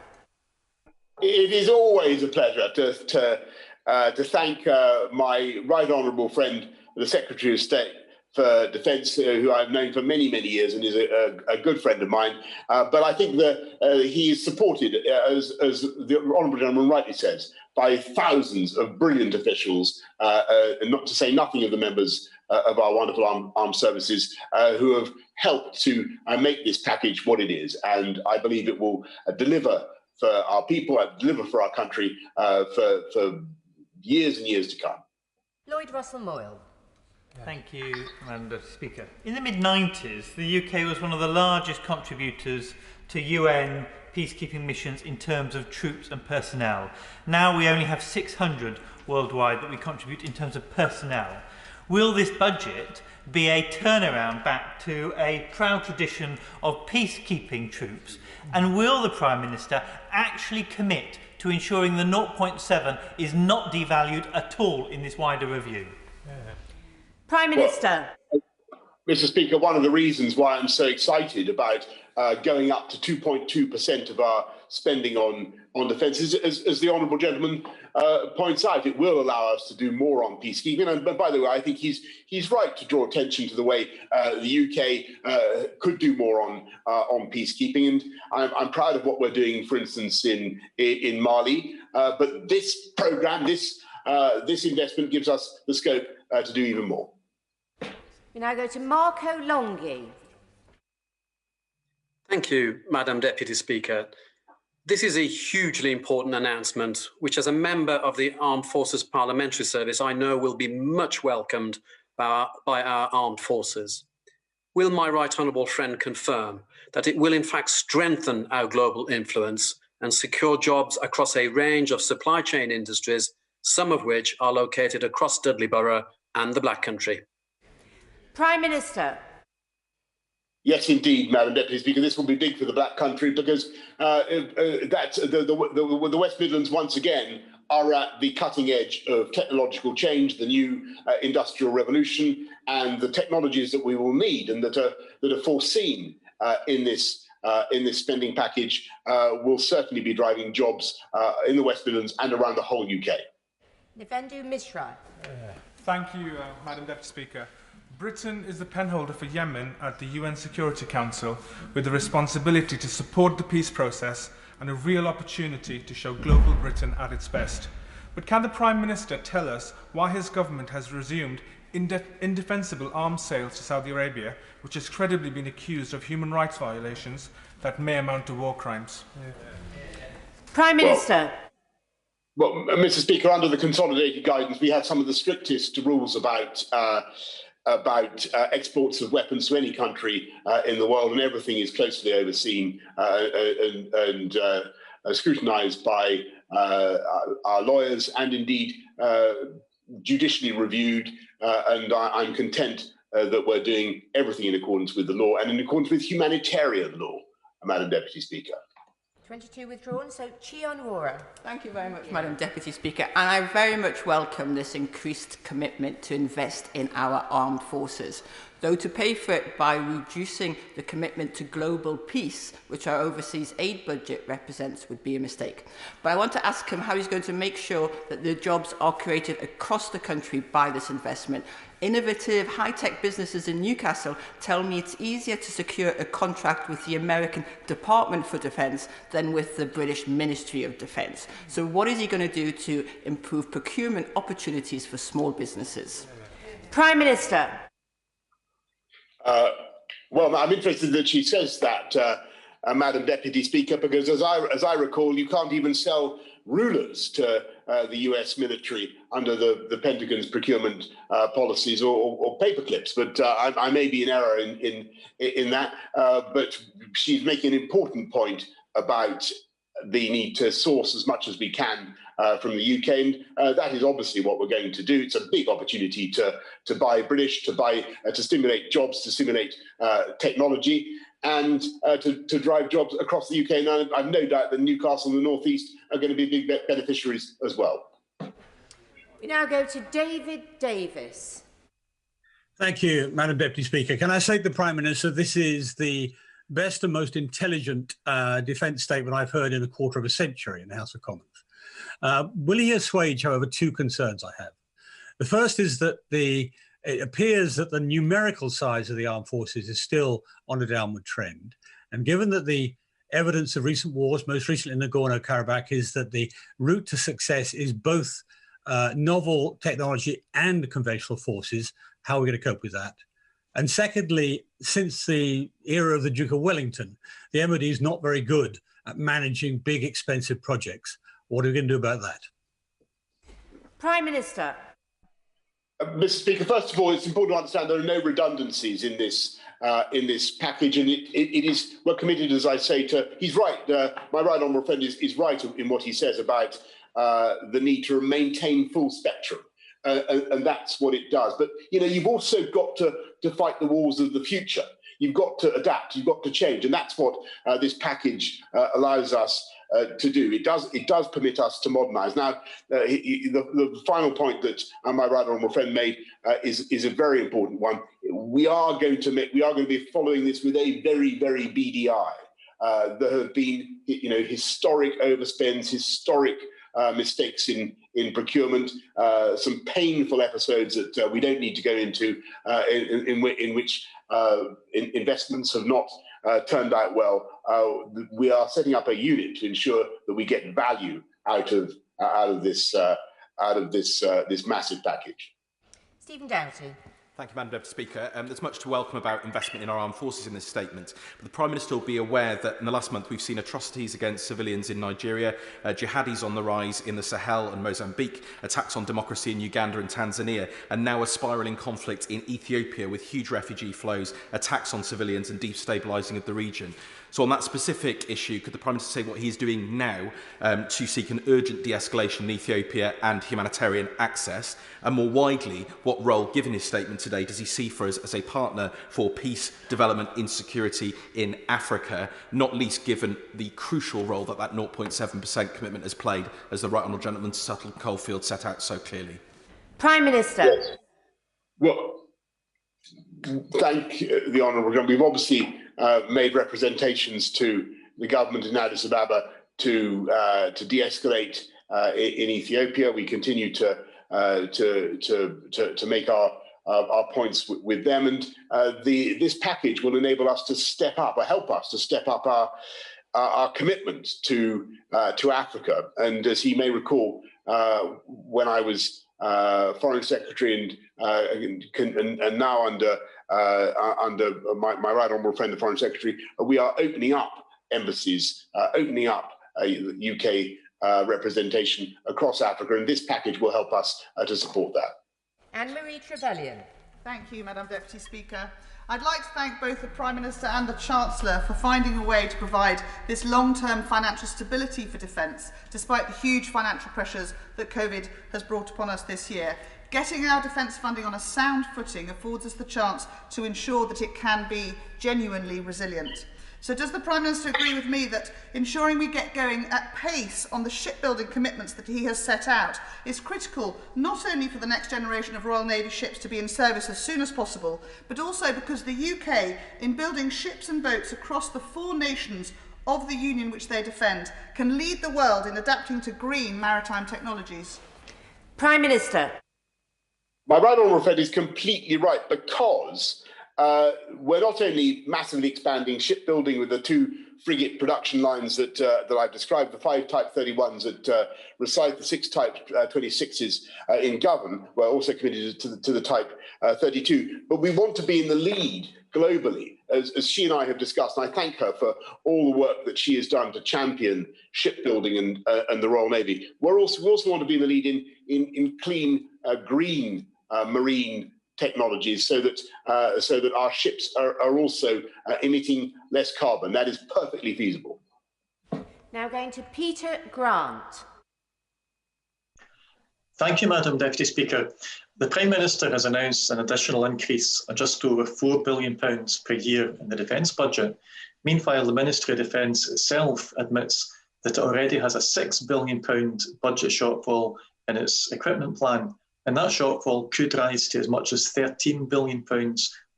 It is always a pleasure to thank my right honourable friend, the Secretary of State for Defence, who I've known for many, many years and is a good friend of mine. But I think that he is supported, as the honourable gentleman rightly says, by thousands of brilliant officials, not to say nothing of the members of our wonderful armed services who have helped to make this package what it is. And I believe it will deliver for our people, deliver for our country for years and years to come. Lloyd Russell-Moyle. Thank you, Madam Speaker. In the mid-90s, the UK was one of the largest contributors to UN peacekeeping missions in terms of troops and personnel. Now we only have 600 worldwide that we contribute in terms of personnel. Will this budget be a turnaround back to a proud tradition of peacekeeping troops? And will the Prime Minister actually commit to ensuring the 0.7 is not devalued at all in this wider review? Prime Minister. Well, Mr. Speaker, one of the reasons why I'm so excited about going up to 2.2% of our spending on defence is, as the honourable gentleman points out, it will allow us to do more on peacekeeping. And by the way, I think he's right to draw attention to the way the UK could do more on peacekeeping. And I'm proud of what we're doing, for instance, in Mali. But this programme, this investment gives us the scope to do even more. We now go to Marco Longhi. Thank you, Madam Deputy Speaker. This is a hugely important announcement, which as a member of the Armed Forces Parliamentary Service, I know will be much welcomed by our armed forces. Will my right honourable friend confirm that it will in fact strengthen our global influence and secure jobs across a range of supply chain industries, some of which are located across Dudley Borough and the Black Country? Prime Minister. Yes, indeed, Madam Deputy Speaker. This will be big for the Black Country because the West Midlands, once again, are at the cutting edge of technological change, the new industrial revolution, and the technologies that we will need and that are foreseen in this spending package will certainly be driving jobs in the West Midlands and around the whole UK. Nivendu Mishra. Thank you, Madam Deputy Speaker. Britain is the penholder for Yemen at the UN Security Council, with the responsibility to support the peace process and a real opportunity to show global Britain at its best. But can the Prime Minister tell us why his government has resumed indefensible arms sales to Saudi Arabia, which has credibly been accused of human rights violations that may amount to war crimes? Prime Minister. Well, Mr. Speaker, under the consolidated guidance, we have some of the strictest rules about exports of weapons to any country in the world, and everything is closely overseen and scrutinised by our lawyers and indeed judicially reviewed. And I'm content that we're doing everything in accordance with the law and in accordance with humanitarian law, Madam Deputy Speaker. 22 withdrawn, so Chion Wara. Thank you very much, Madam Deputy Speaker. And I very much welcome this increased commitment to invest in our armed forces. Though to pay for it by reducing the commitment to global peace, which our overseas aid budget represents, would be a mistake. But I want to ask him how he's going to make sure that the jobs are created across the country by this investment. Innovative, high-tech businesses in Newcastle tell me it's easier to secure a contract with the American Department for Defence than with the British Ministry of Defence. So what is he going to do to improve procurement opportunities for small businesses? Prime Minister. Well, I'm interested that she says that, Madam Deputy Speaker, because as I recall, you can't even sell rulers to the US military under the Pentagon's procurement policies or paper clips. But I may be in error in that. But she's making an important point about the need to source as much as we can from the UK, and that is obviously what we're going to do. It's a big opportunity to buy British, to stimulate jobs, to stimulate technology. and to drive jobs across the UK. And I've no doubt that Newcastle and the North East are going to be big beneficiaries as well. We now go to David Davis. Thank you, Madam Deputy Speaker. Can I say to the Prime Minister, this is the best and most intelligent defence statement I've heard in a quarter of a century in the House of Commons. Will he assuage, however, two concerns I have? The first is that it appears that the numerical size of the armed forces is still on a downward trend. And given that the evidence of recent wars, most recently in Nagorno-Karabakh, is that the route to success is both novel technology and conventional forces, how are we going to cope with that? And secondly, since the era of the Duke of Wellington, the MOD is not very good at managing big, expensive projects. What are we going to do about that? Prime Minister. Mr. Speaker, first of all, it's important to understand there are no redundancies in this package, and it is, we're committed, as I say, to, he's right, my right honourable friend is right in what he says about the need to maintain full spectrum, and that's what it does. But, you know, you've also got to fight the wars of the future. You've got to adapt, you've got to change, and that's what this package allows us to do. It does permit us to modernise. Now, the final point that my right honourable friend made is a very important one. We are going to be following this with a very, very beady eye. There have been, you know, historic overspends, historic mistakes in procurement, some painful episodes that we don't need to go into, in which investments have not turned out well. We are setting up a unit to ensure that we get value out of this massive package. Stephen Doughty. Thank you, Madam Deputy Speaker. There's much to welcome about investment in our armed forces in this statement. But the Prime Minister will be aware that in the last month we've seen atrocities against civilians in Nigeria, jihadis on the rise in the Sahel and Mozambique, attacks on democracy in Uganda and Tanzania, and now a spiralling conflict in Ethiopia with huge refugee flows, attacks on civilians and destabilising of the region. So on that specific issue, could the Prime Minister say what he is doing now to seek an urgent de-escalation in Ethiopia and humanitarian access? And more widely, what role, given his statement today, does he see for us as a partner for peace, development, insecurity in Africa, not least given the crucial role that 0.7% commitment has played, as the Right Honourable Gentleman Suttle Coldfield set out so clearly? Prime Minister. Yes. Well, thank the Honourable Gentleman. We've obviously made representations to the government in Addis Ababa to de-escalate in Ethiopia. We continue to make our points with them, and this package will enable us to step up, or help us to step up our commitment to Africa. And as he may recall, when I was Foreign Secretary and now under my right honourable friend, the Foreign Secretary, we are opening up embassies, opening up UK representation across Africa, and this package will help us to support that. Anne-Marie Trevelyan. Thank you, Madam Deputy Speaker. I'd like to thank both the Prime Minister and the Chancellor for finding a way to provide this long-term financial stability for defence, despite the huge financial pressures that COVID has brought upon us this year. Getting our defence funding on a sound footing affords us the chance to ensure that it can be genuinely resilient. So does the Prime Minister agree with me that ensuring we get going at pace on the shipbuilding commitments that he has set out is critical, not only for the next generation of Royal Navy ships to be in service as soon as possible, but also because the UK, in building ships and boats across the 4 nations of the Union which they defend, can lead the world in adapting to green maritime technologies? Prime Minister. My right honourable friend is completely right, because we're not only massively expanding shipbuilding with the 2 frigate production lines that I've described, the 5 Type 31s at Rosyth, the 6 Type 26s in Govan. We're also committed to the Type 32. But we want to be in the lead globally, as she and I have discussed, and I thank her for all the work that she has done to champion shipbuilding and the Royal Navy. We also want to be in the lead in clean, green marine technologies, so that our ships are also emitting less carbon. That is perfectly feasible. Now going to Peter Grant. Thank you, Madam Deputy Speaker. The Prime Minister has announced an additional increase of just over £4 billion per year in the defence budget. Meanwhile, the Ministry of Defence itself admits that it already has a £6 billion budget shortfall in its equipment plan, and that shortfall could rise to as much as £13 billion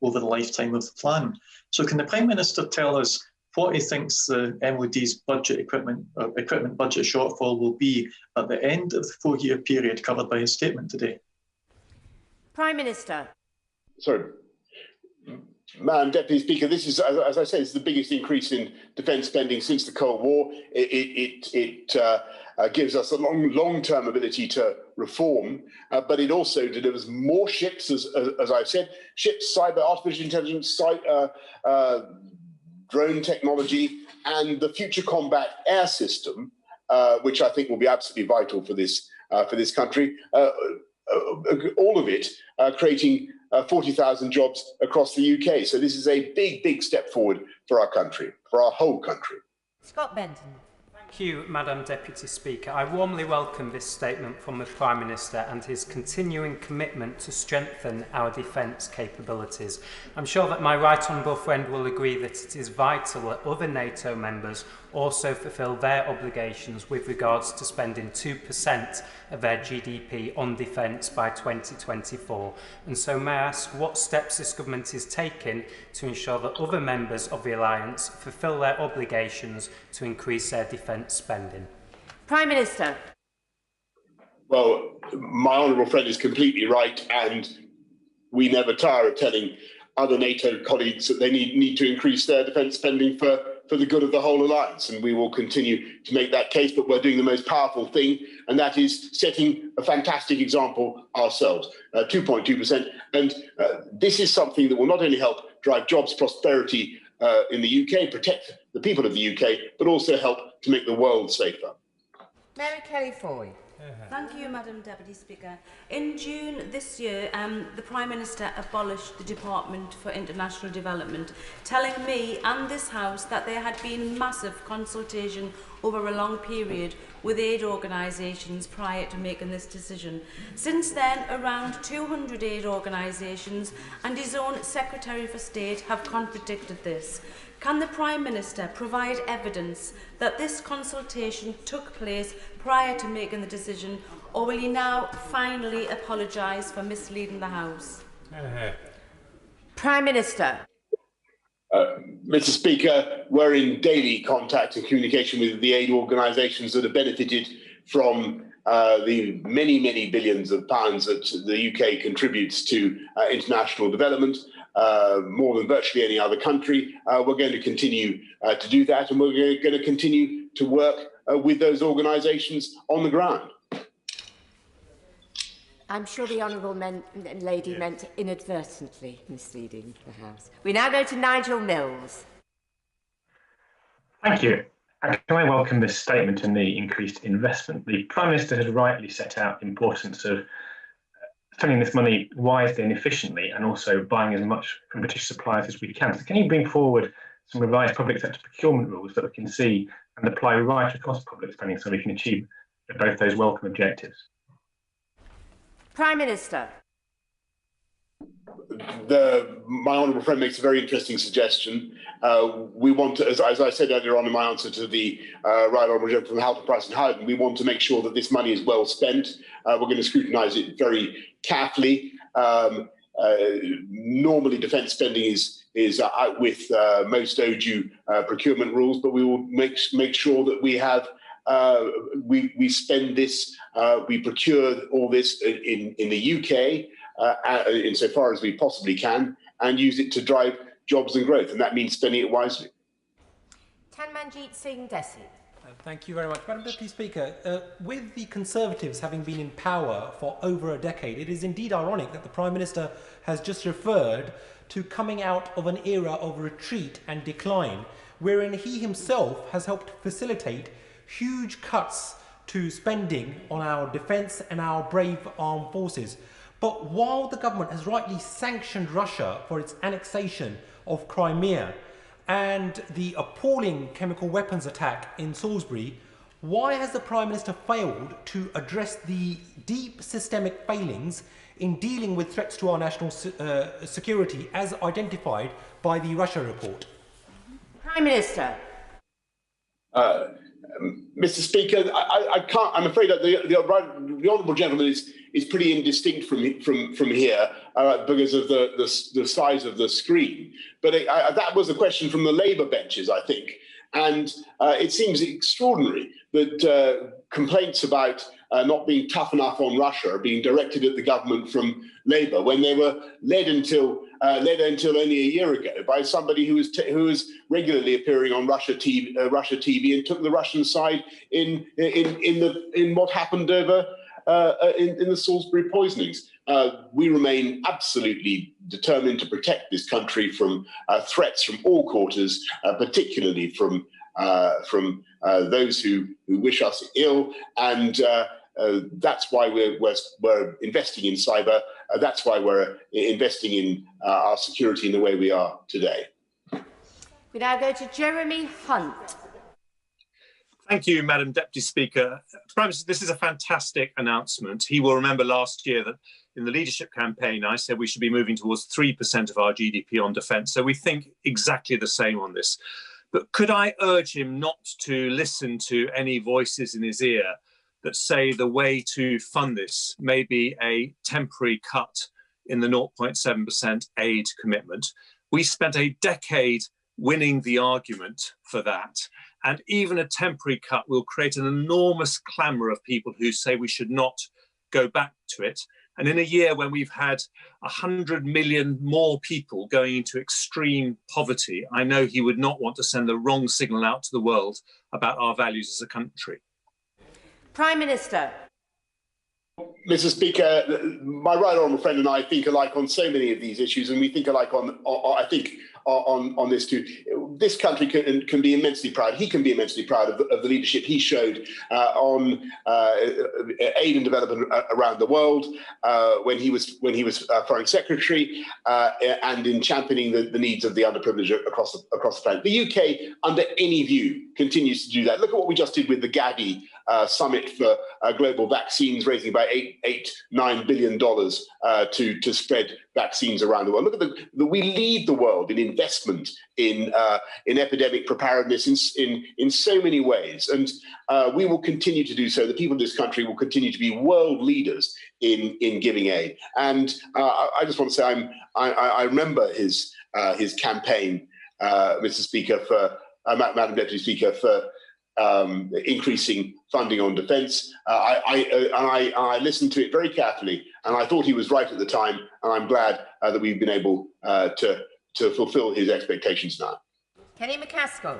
over the lifetime of the plan. So can the Prime Minister tell us what he thinks the MOD's equipment budget shortfall will be at the end of the 4-year period covered by his statement today? Prime Minister. Sorry. Madam Deputy Speaker, this is, as I said, it's the biggest increase in defence spending since the Cold War. It gives us a long-term ability to reform, but it also delivers more ships, as I've said, ships, cyber, artificial intelligence, drone technology, and the Future Combat Air System, which I think will be absolutely vital for this country. All of it creating 40,000 jobs across the UK. So this is a big step forward for our country, for our whole country. Scott Benton. Thank you, Madam Deputy Speaker. I warmly welcome this statement from the Prime Minister and his continuing commitment to strengthen our defence capabilities. I'm sure that my right honourable friend will agree that it is vital that other NATO members also fulfil their obligations with regards to spending 2% of their GDP on defence by 2024. And so may I ask what steps this government is taking to ensure that other members of the Alliance fulfil their obligations to increase their defence spending? Prime Minister. Well, my honourable friend is completely right, and we never tire of telling other NATO colleagues that they need to increase their defence spending for the good of the whole alliance, and we will continue to make that case. But we're doing the most powerful thing, and that is setting a fantastic example ourselves, 2.2%. And this is something that will not only help drive jobs, prosperity in the UK, protect the people of the UK, but also help to make the world safer. Mary Kelly Foy. Thank you, Madam Deputy Speaker. In June this year, the Prime Minister abolished the Department for International Development, telling me and this House that there had been massive consultation over a long period with aid organisations prior to making this decision. Since then, around 200 aid organisations and his own Secretary for State have contradicted this. Can the Prime Minister provide evidence that this consultation took place prior to making the decision, or will he now finally apologise for misleading the House? Prime Minister. Mr. Speaker, we're in daily contact and communication with the aid organisations that have benefited from the many billions of pounds that the UK contributes to international development. More than virtually any other country. We're going to continue to do that, and we're going to continue to work with those organisations on the ground. I'm sure the honourable lady meant inadvertently misleading the House. We now go to Nigel Mills. Thank you. Can I welcome this statement and the increased investment? The Prime Minister has rightly set out the importance of spending this money wisely and efficiently, and also buying as much from British suppliers as we can. So can you bring forward some revised public sector procurement rules that we can see and apply right across public spending so we can achieve both those welcome objectives? Prime Minister. My honourable friend makes a very interesting suggestion. We want to, as I said earlier on in my answer to the right honourable gentleman from Halton, Price and Howden, we want to make sure that this money is well spent. We're going to scrutinise it very carefully. Normally, defence spending is out with most overdue procurement rules, but we will make sure that we have we spend this, we procure all this in the UK insofar as we possibly can, and use it to drive jobs and growth, and that means spending it wisely. Tanmanjeet Singh Desi. Thank you very much. Madam Deputy Speaker, with the Conservatives having been in power for over a decade, it is indeed ironic that the Prime Minister has just referred to coming out of an era of retreat and decline, wherein he himself has helped facilitate huge cuts to spending on our defence and our brave armed forces. But while the government has rightly sanctioned Russia for its annexation of Crimea and the appalling chemical weapons attack in Salisbury, Why has the Prime Minister failed to address the deep systemic failings in dealing with threats to our national security as identified by the Russia report? Prime Minister. Mr. Speaker, I can't. I'm afraid that the honourable gentleman is pretty indistinct from here because of the size of the screen. But that was a question from the Labour benches, I think, and it seems extraordinary that complaints about not being tough enough on Russia are being directed at the government from Labour when they were led until only a year ago by somebody who was regularly appearing on Russia TV and took the Russian side in what happened over in the Salisbury poisonings. We remain absolutely determined to protect this country from threats from all quarters, particularly from those who wish us ill, and that's why we're investing in cyber. That's why we're investing in our security in the way we are today. We now go to Jeremy Hunt. Thank you, Madam Deputy Speaker. Prime Minister, this is a fantastic announcement. He will remember last year that in the leadership campaign, I said we should be moving towards 3% of our GDP on defence. So we think exactly the same on this. But could I urge him not to listen to any voices in his ear that say the way to fund this may be a temporary cut in the 0.7% aid commitment? We spent a decade winning the argument for that. And even a temporary cut will create an enormous clamour of people who say we should not go back to it. And in a year when we've had 100 million more people going into extreme poverty, I know he would not want to send the wrong signal out to the world about our values as a country. Prime Minister. Mr. Speaker, my right honourable friend and I think alike on so many of these issues, and we think alike on this too. This country can be immensely proud. He can be immensely proud of the leadership he showed on aid and development around the world when he was Foreign Secretary and in championing the needs of the underprivileged across the planet. The UK, under any view, continues to do that. Look at what we just did with the Gavi summit for global vaccines, raising about $9 billion to spread vaccines around the world. Look at we lead the world in investment in epidemic preparedness in so many ways, and we will continue to do so. The people of this country will continue to be world leaders in giving aid. And I just want to say I remember his campaign, Mr. Speaker, for Madam Deputy Speaker, for increasing funding on defence. I listened to it very carefully, and I thought he was right at the time, and I'm glad that we've been able to fulfil his expectations now. Kenny McCaskill.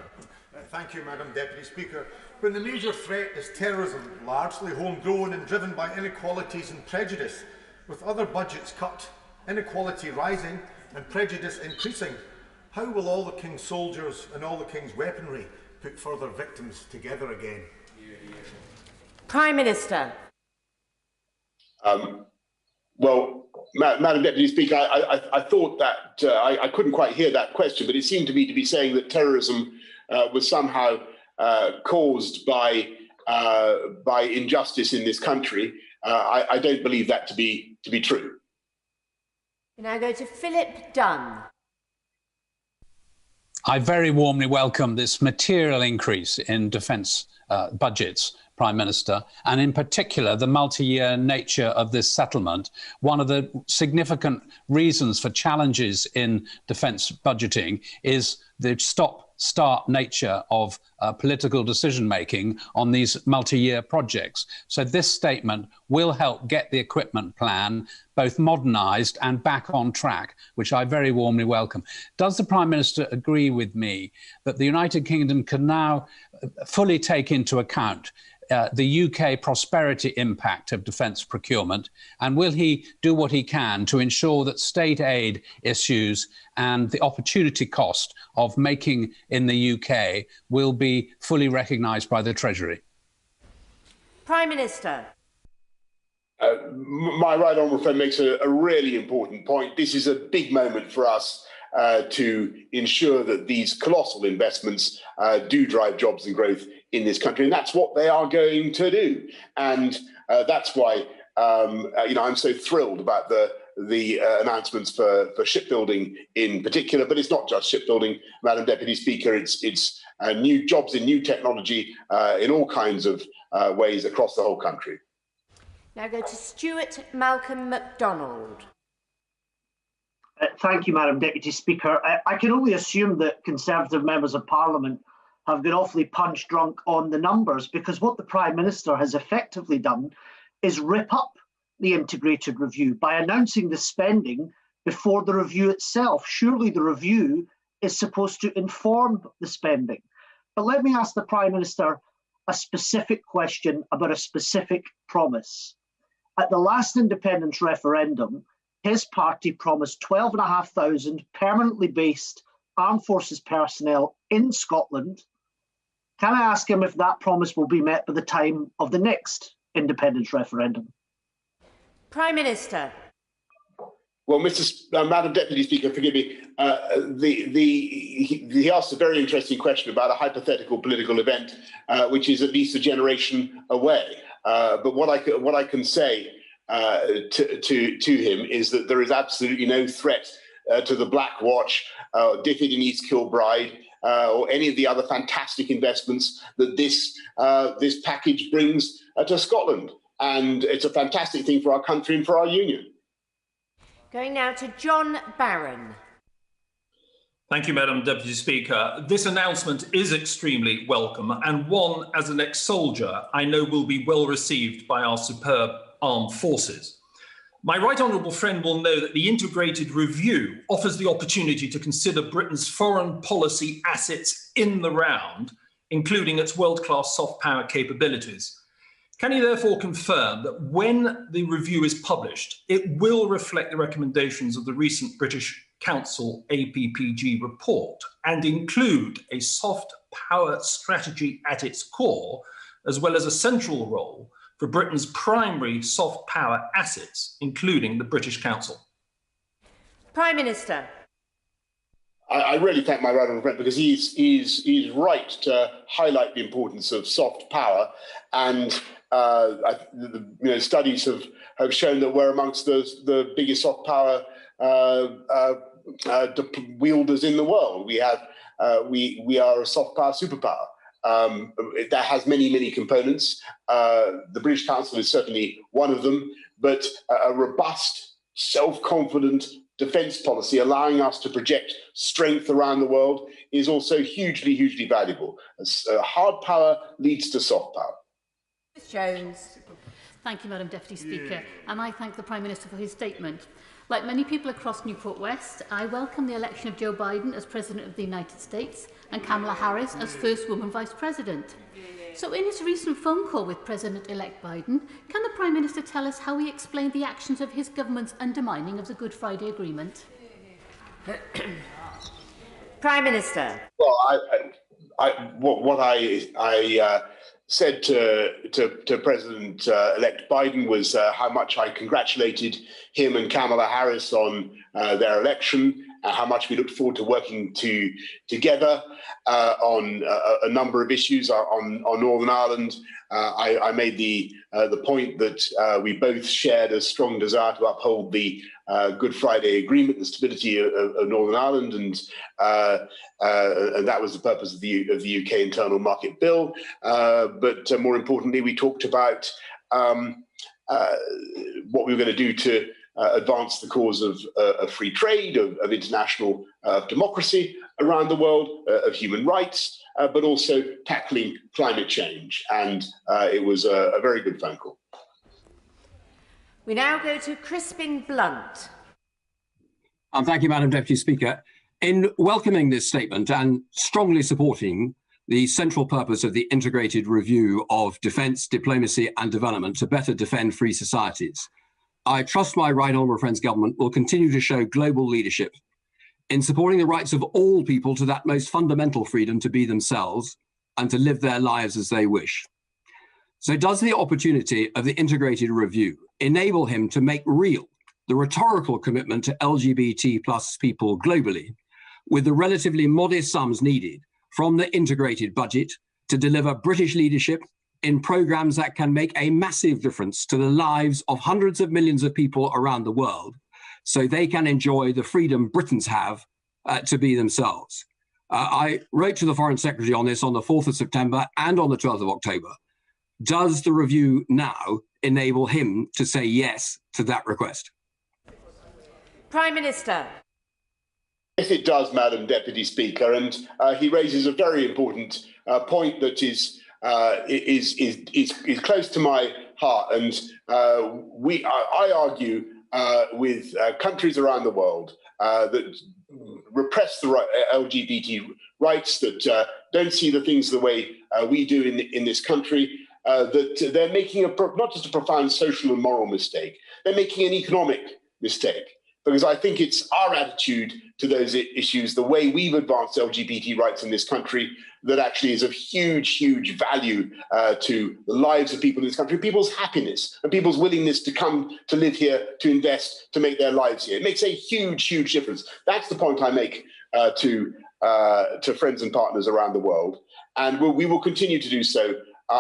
Thank you, Madam Deputy Speaker. When the major threat is terrorism, largely homegrown and driven by inequalities and prejudice, with other budgets cut, inequality rising and prejudice increasing, how will all the King's soldiers and all the King's weaponry put further victims together again? Prime Minister. Well, Madam Deputy Speaker, I thought that I couldn't quite hear that question, but it seemed to me to be saying that terrorism was somehow caused by injustice in this country. I don't believe that to be true. We now go to Philip Dunn. I very warmly welcome this material increase in defence budgets, Prime Minister, and in particular the multi-year nature of this settlement. One of the significant reasons for challenges in defence budgeting is the stop-start nature of political decision-making on these multi-year projects. So this statement will help get the equipment plan both modernised and back on track, which I very warmly welcome. Does the Prime Minister agree with me that the United Kingdom can now fully take into account the UK prosperity impact of defence procurement, and will he do what he can to ensure that state aid issues and the opportunity cost of making in the UK will be fully recognised by the Treasury? Prime Minister. My right honourable friend makes a really important point. This is a big moment for us to ensure that these colossal investments do drive jobs and growth in this country. And that's what they are going to do. And that's why I'm so thrilled about the announcements for shipbuilding in particular. But it's not just shipbuilding, Madam Deputy Speaker. It's new jobs in new technology in all kinds of ways across the whole country. Now go to Stuart Malcolm MacDonald. Thank you, Madam Deputy Speaker. I can only assume that Conservative members of Parliament have been awfully punch drunk on the numbers, because what the Prime Minister has effectively done is rip up the integrated review by announcing the spending before the review itself. Surely the review is supposed to inform the spending. But let me ask the Prime Minister a specific question about a specific promise. At the last independence referendum, his party promised 12,500 permanently based armed forces personnel in Scotland. Can I ask him if that promise will be met by the time of the next independence referendum? Prime Minister. Well, Madam Deputy Speaker, forgive me. He asked a very interesting question about a hypothetical political event, which is at least a generation away. But what I can say to him is that there is absolutely no threat to the Black Watch, Diffid in East Kilbride, or any of the other fantastic investments that this package brings to Scotland. And it's a fantastic thing for our country and for our union. Going now to John Barron. Thank you, Madam Deputy Speaker. This announcement is extremely welcome, and one, as an ex-soldier, I know will be well received by our superb armed forces. My right honourable friend will know that the integrated review offers the opportunity to consider Britain's foreign policy assets in the round, including its world-class soft power capabilities. Can he therefore confirm that when the review is published, it will reflect the recommendations of the recent British Council APPG report and include a soft power strategy at its core, as well as a central role for Britain's primary soft power assets, including the British Council? Prime Minister. I really thank my right honourable friend, because he's right to highlight the importance of soft power, and studies have shown that we're amongst the biggest soft power wielders in the world. We are a soft power superpower. That has many components. The British Council is certainly one of them, but a robust, self-confident defence policy allowing us to project strength around the world is also hugely valuable. Hard power leads to soft power. Ms Jones. Thank you, Madam Deputy Speaker, and I thank the Prime Minister for his statement. Like many people across Newport West, I welcome the election of Joe Biden as President of the United States and Kamala Harris as First Woman Vice President. So in his recent phone call with President-elect Biden, can the Prime Minister tell us how he explained the actions of his government's undermining of the Good Friday Agreement? Prime Minister. Well, what I said to President-elect Biden was how much I congratulated him and Kamala Harris on their election, how much we looked forward to working together on a number of issues on Northern Ireland. I made the point that we both shared a strong desire to uphold the Good Friday Agreement, the stability of Northern Ireland, and that was the purpose of the UK Internal Market Bill. But more importantly, we talked about what we were going to do to advance the cause of free trade, of international democracy around the world, of human rights, but also tackling climate change. And it was a very good phone call. We now go to Crispin Blunt. Thank you, Madam Deputy Speaker. In welcoming this statement and strongly supporting the central purpose of the integrated review of defence, diplomacy and development to better defend free societies, I trust my right honourable friend's government will continue to show global leadership in supporting the rights of all people to that most fundamental freedom to be themselves and to live their lives as they wish. So does the opportunity of the integrated review enable him to make real the rhetorical commitment to LGBT+ people globally with the relatively modest sums needed from the integrated budget to deliver British leadership in programmes that can make a massive difference to the lives of hundreds of millions of people around the world, so they can enjoy the freedom Britons have to be themselves. I wrote to the Foreign Secretary on this on the 4th of September and on the 12th of October. Does the review now enable him to say yes to that request? Prime Minister. Yes, it does, Madam Deputy Speaker, and he raises a very important point that is close to my heart. And I argue with countries around the world that repress the LGBT rights, that don't see the things the way we do in this country, that they're making not just a profound social and moral mistake, they're making an economic mistake. Because I think it's our attitude to those issues, the way we've advanced LGBT rights in this country, that actually is of huge, huge value to the lives of people in this country, people's happiness and people's willingness to come to live here, to invest, to make their lives here. It makes a huge, huge difference. That's the point I make to friends and partners around the world. And we will continue to do so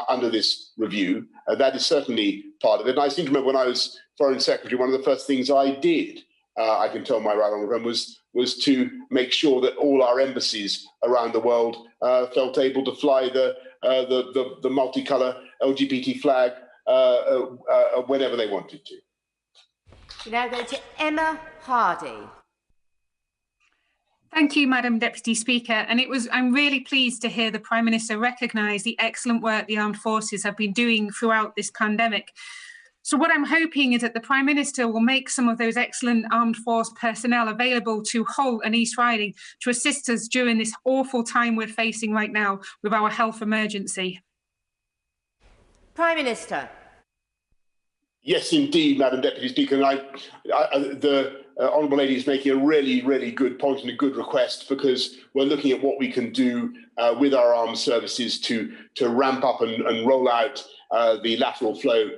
under this review. That is certainly part of it. And I seem to remember when I was Foreign Secretary, one of the first things I did, I can tell my right honourable friend, was to make sure that all our embassies around the world felt able to fly the multicolour LGBT flag whenever they wanted to. We now go to Emma Hardy. Thank you, Madam Deputy Speaker. And I'm really pleased to hear the Prime Minister recognise the excellent work the armed forces have been doing throughout this pandemic. So what I'm hoping is that the Prime Minister will make some of those excellent armed force personnel available to Hull and East Riding to assist us during this awful time we're facing right now with our health emergency. Prime Minister. Yes, indeed, Madam Deputy Speaker. And the Honourable Lady is making a really, really good point and a good request, because we're looking at what we can do with our armed services to ramp up and roll out the lateral flow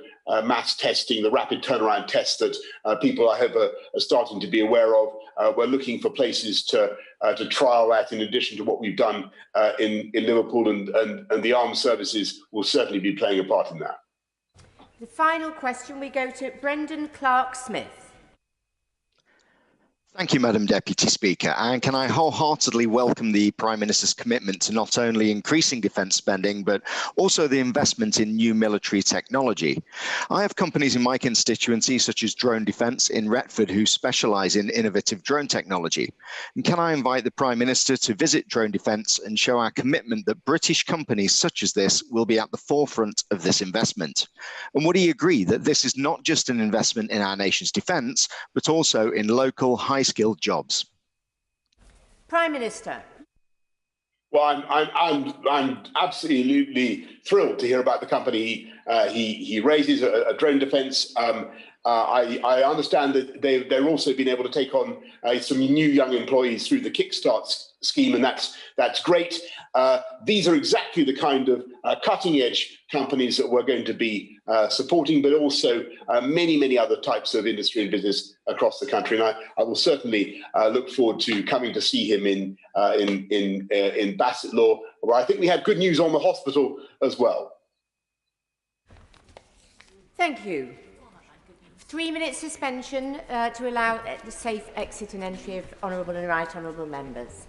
mass testing, the rapid turnaround tests that people, I hope, are starting to be aware of. We're looking for places to trial that, in addition to what we've done in Liverpool, and the armed services will certainly be playing a part in that. The final question, we go to Brendan Clark-Smith. Thank you, Madam Deputy Speaker. And can I wholeheartedly welcome the Prime Minister's commitment to not only increasing defence spending, but also the investment in new military technology. I have companies in my constituency, such as Drone Defence in Retford, who specialise in innovative drone technology. And can I invite the Prime Minister to visit Drone Defence and show our commitment that British companies such as this will be at the forefront of this investment? And would he agree that this is not just an investment in our nation's defence, but also in local high-skilled jobs? Prime Minister. Well, I'm absolutely thrilled to hear about the company he raises, a Drone Defence. I understand that they're also been able to take on some new young employees through the Kickstart scheme, and that's great. These are exactly the kind of cutting-edge companies that we're going to be supporting, but also many other types of industry and business across the country. And I will certainly look forward to coming to see him in Bassetlaw, where I think we had good news on the hospital as well. Thank you. 3-minute suspension to allow the safe exit and entry of honourable and right honourable members.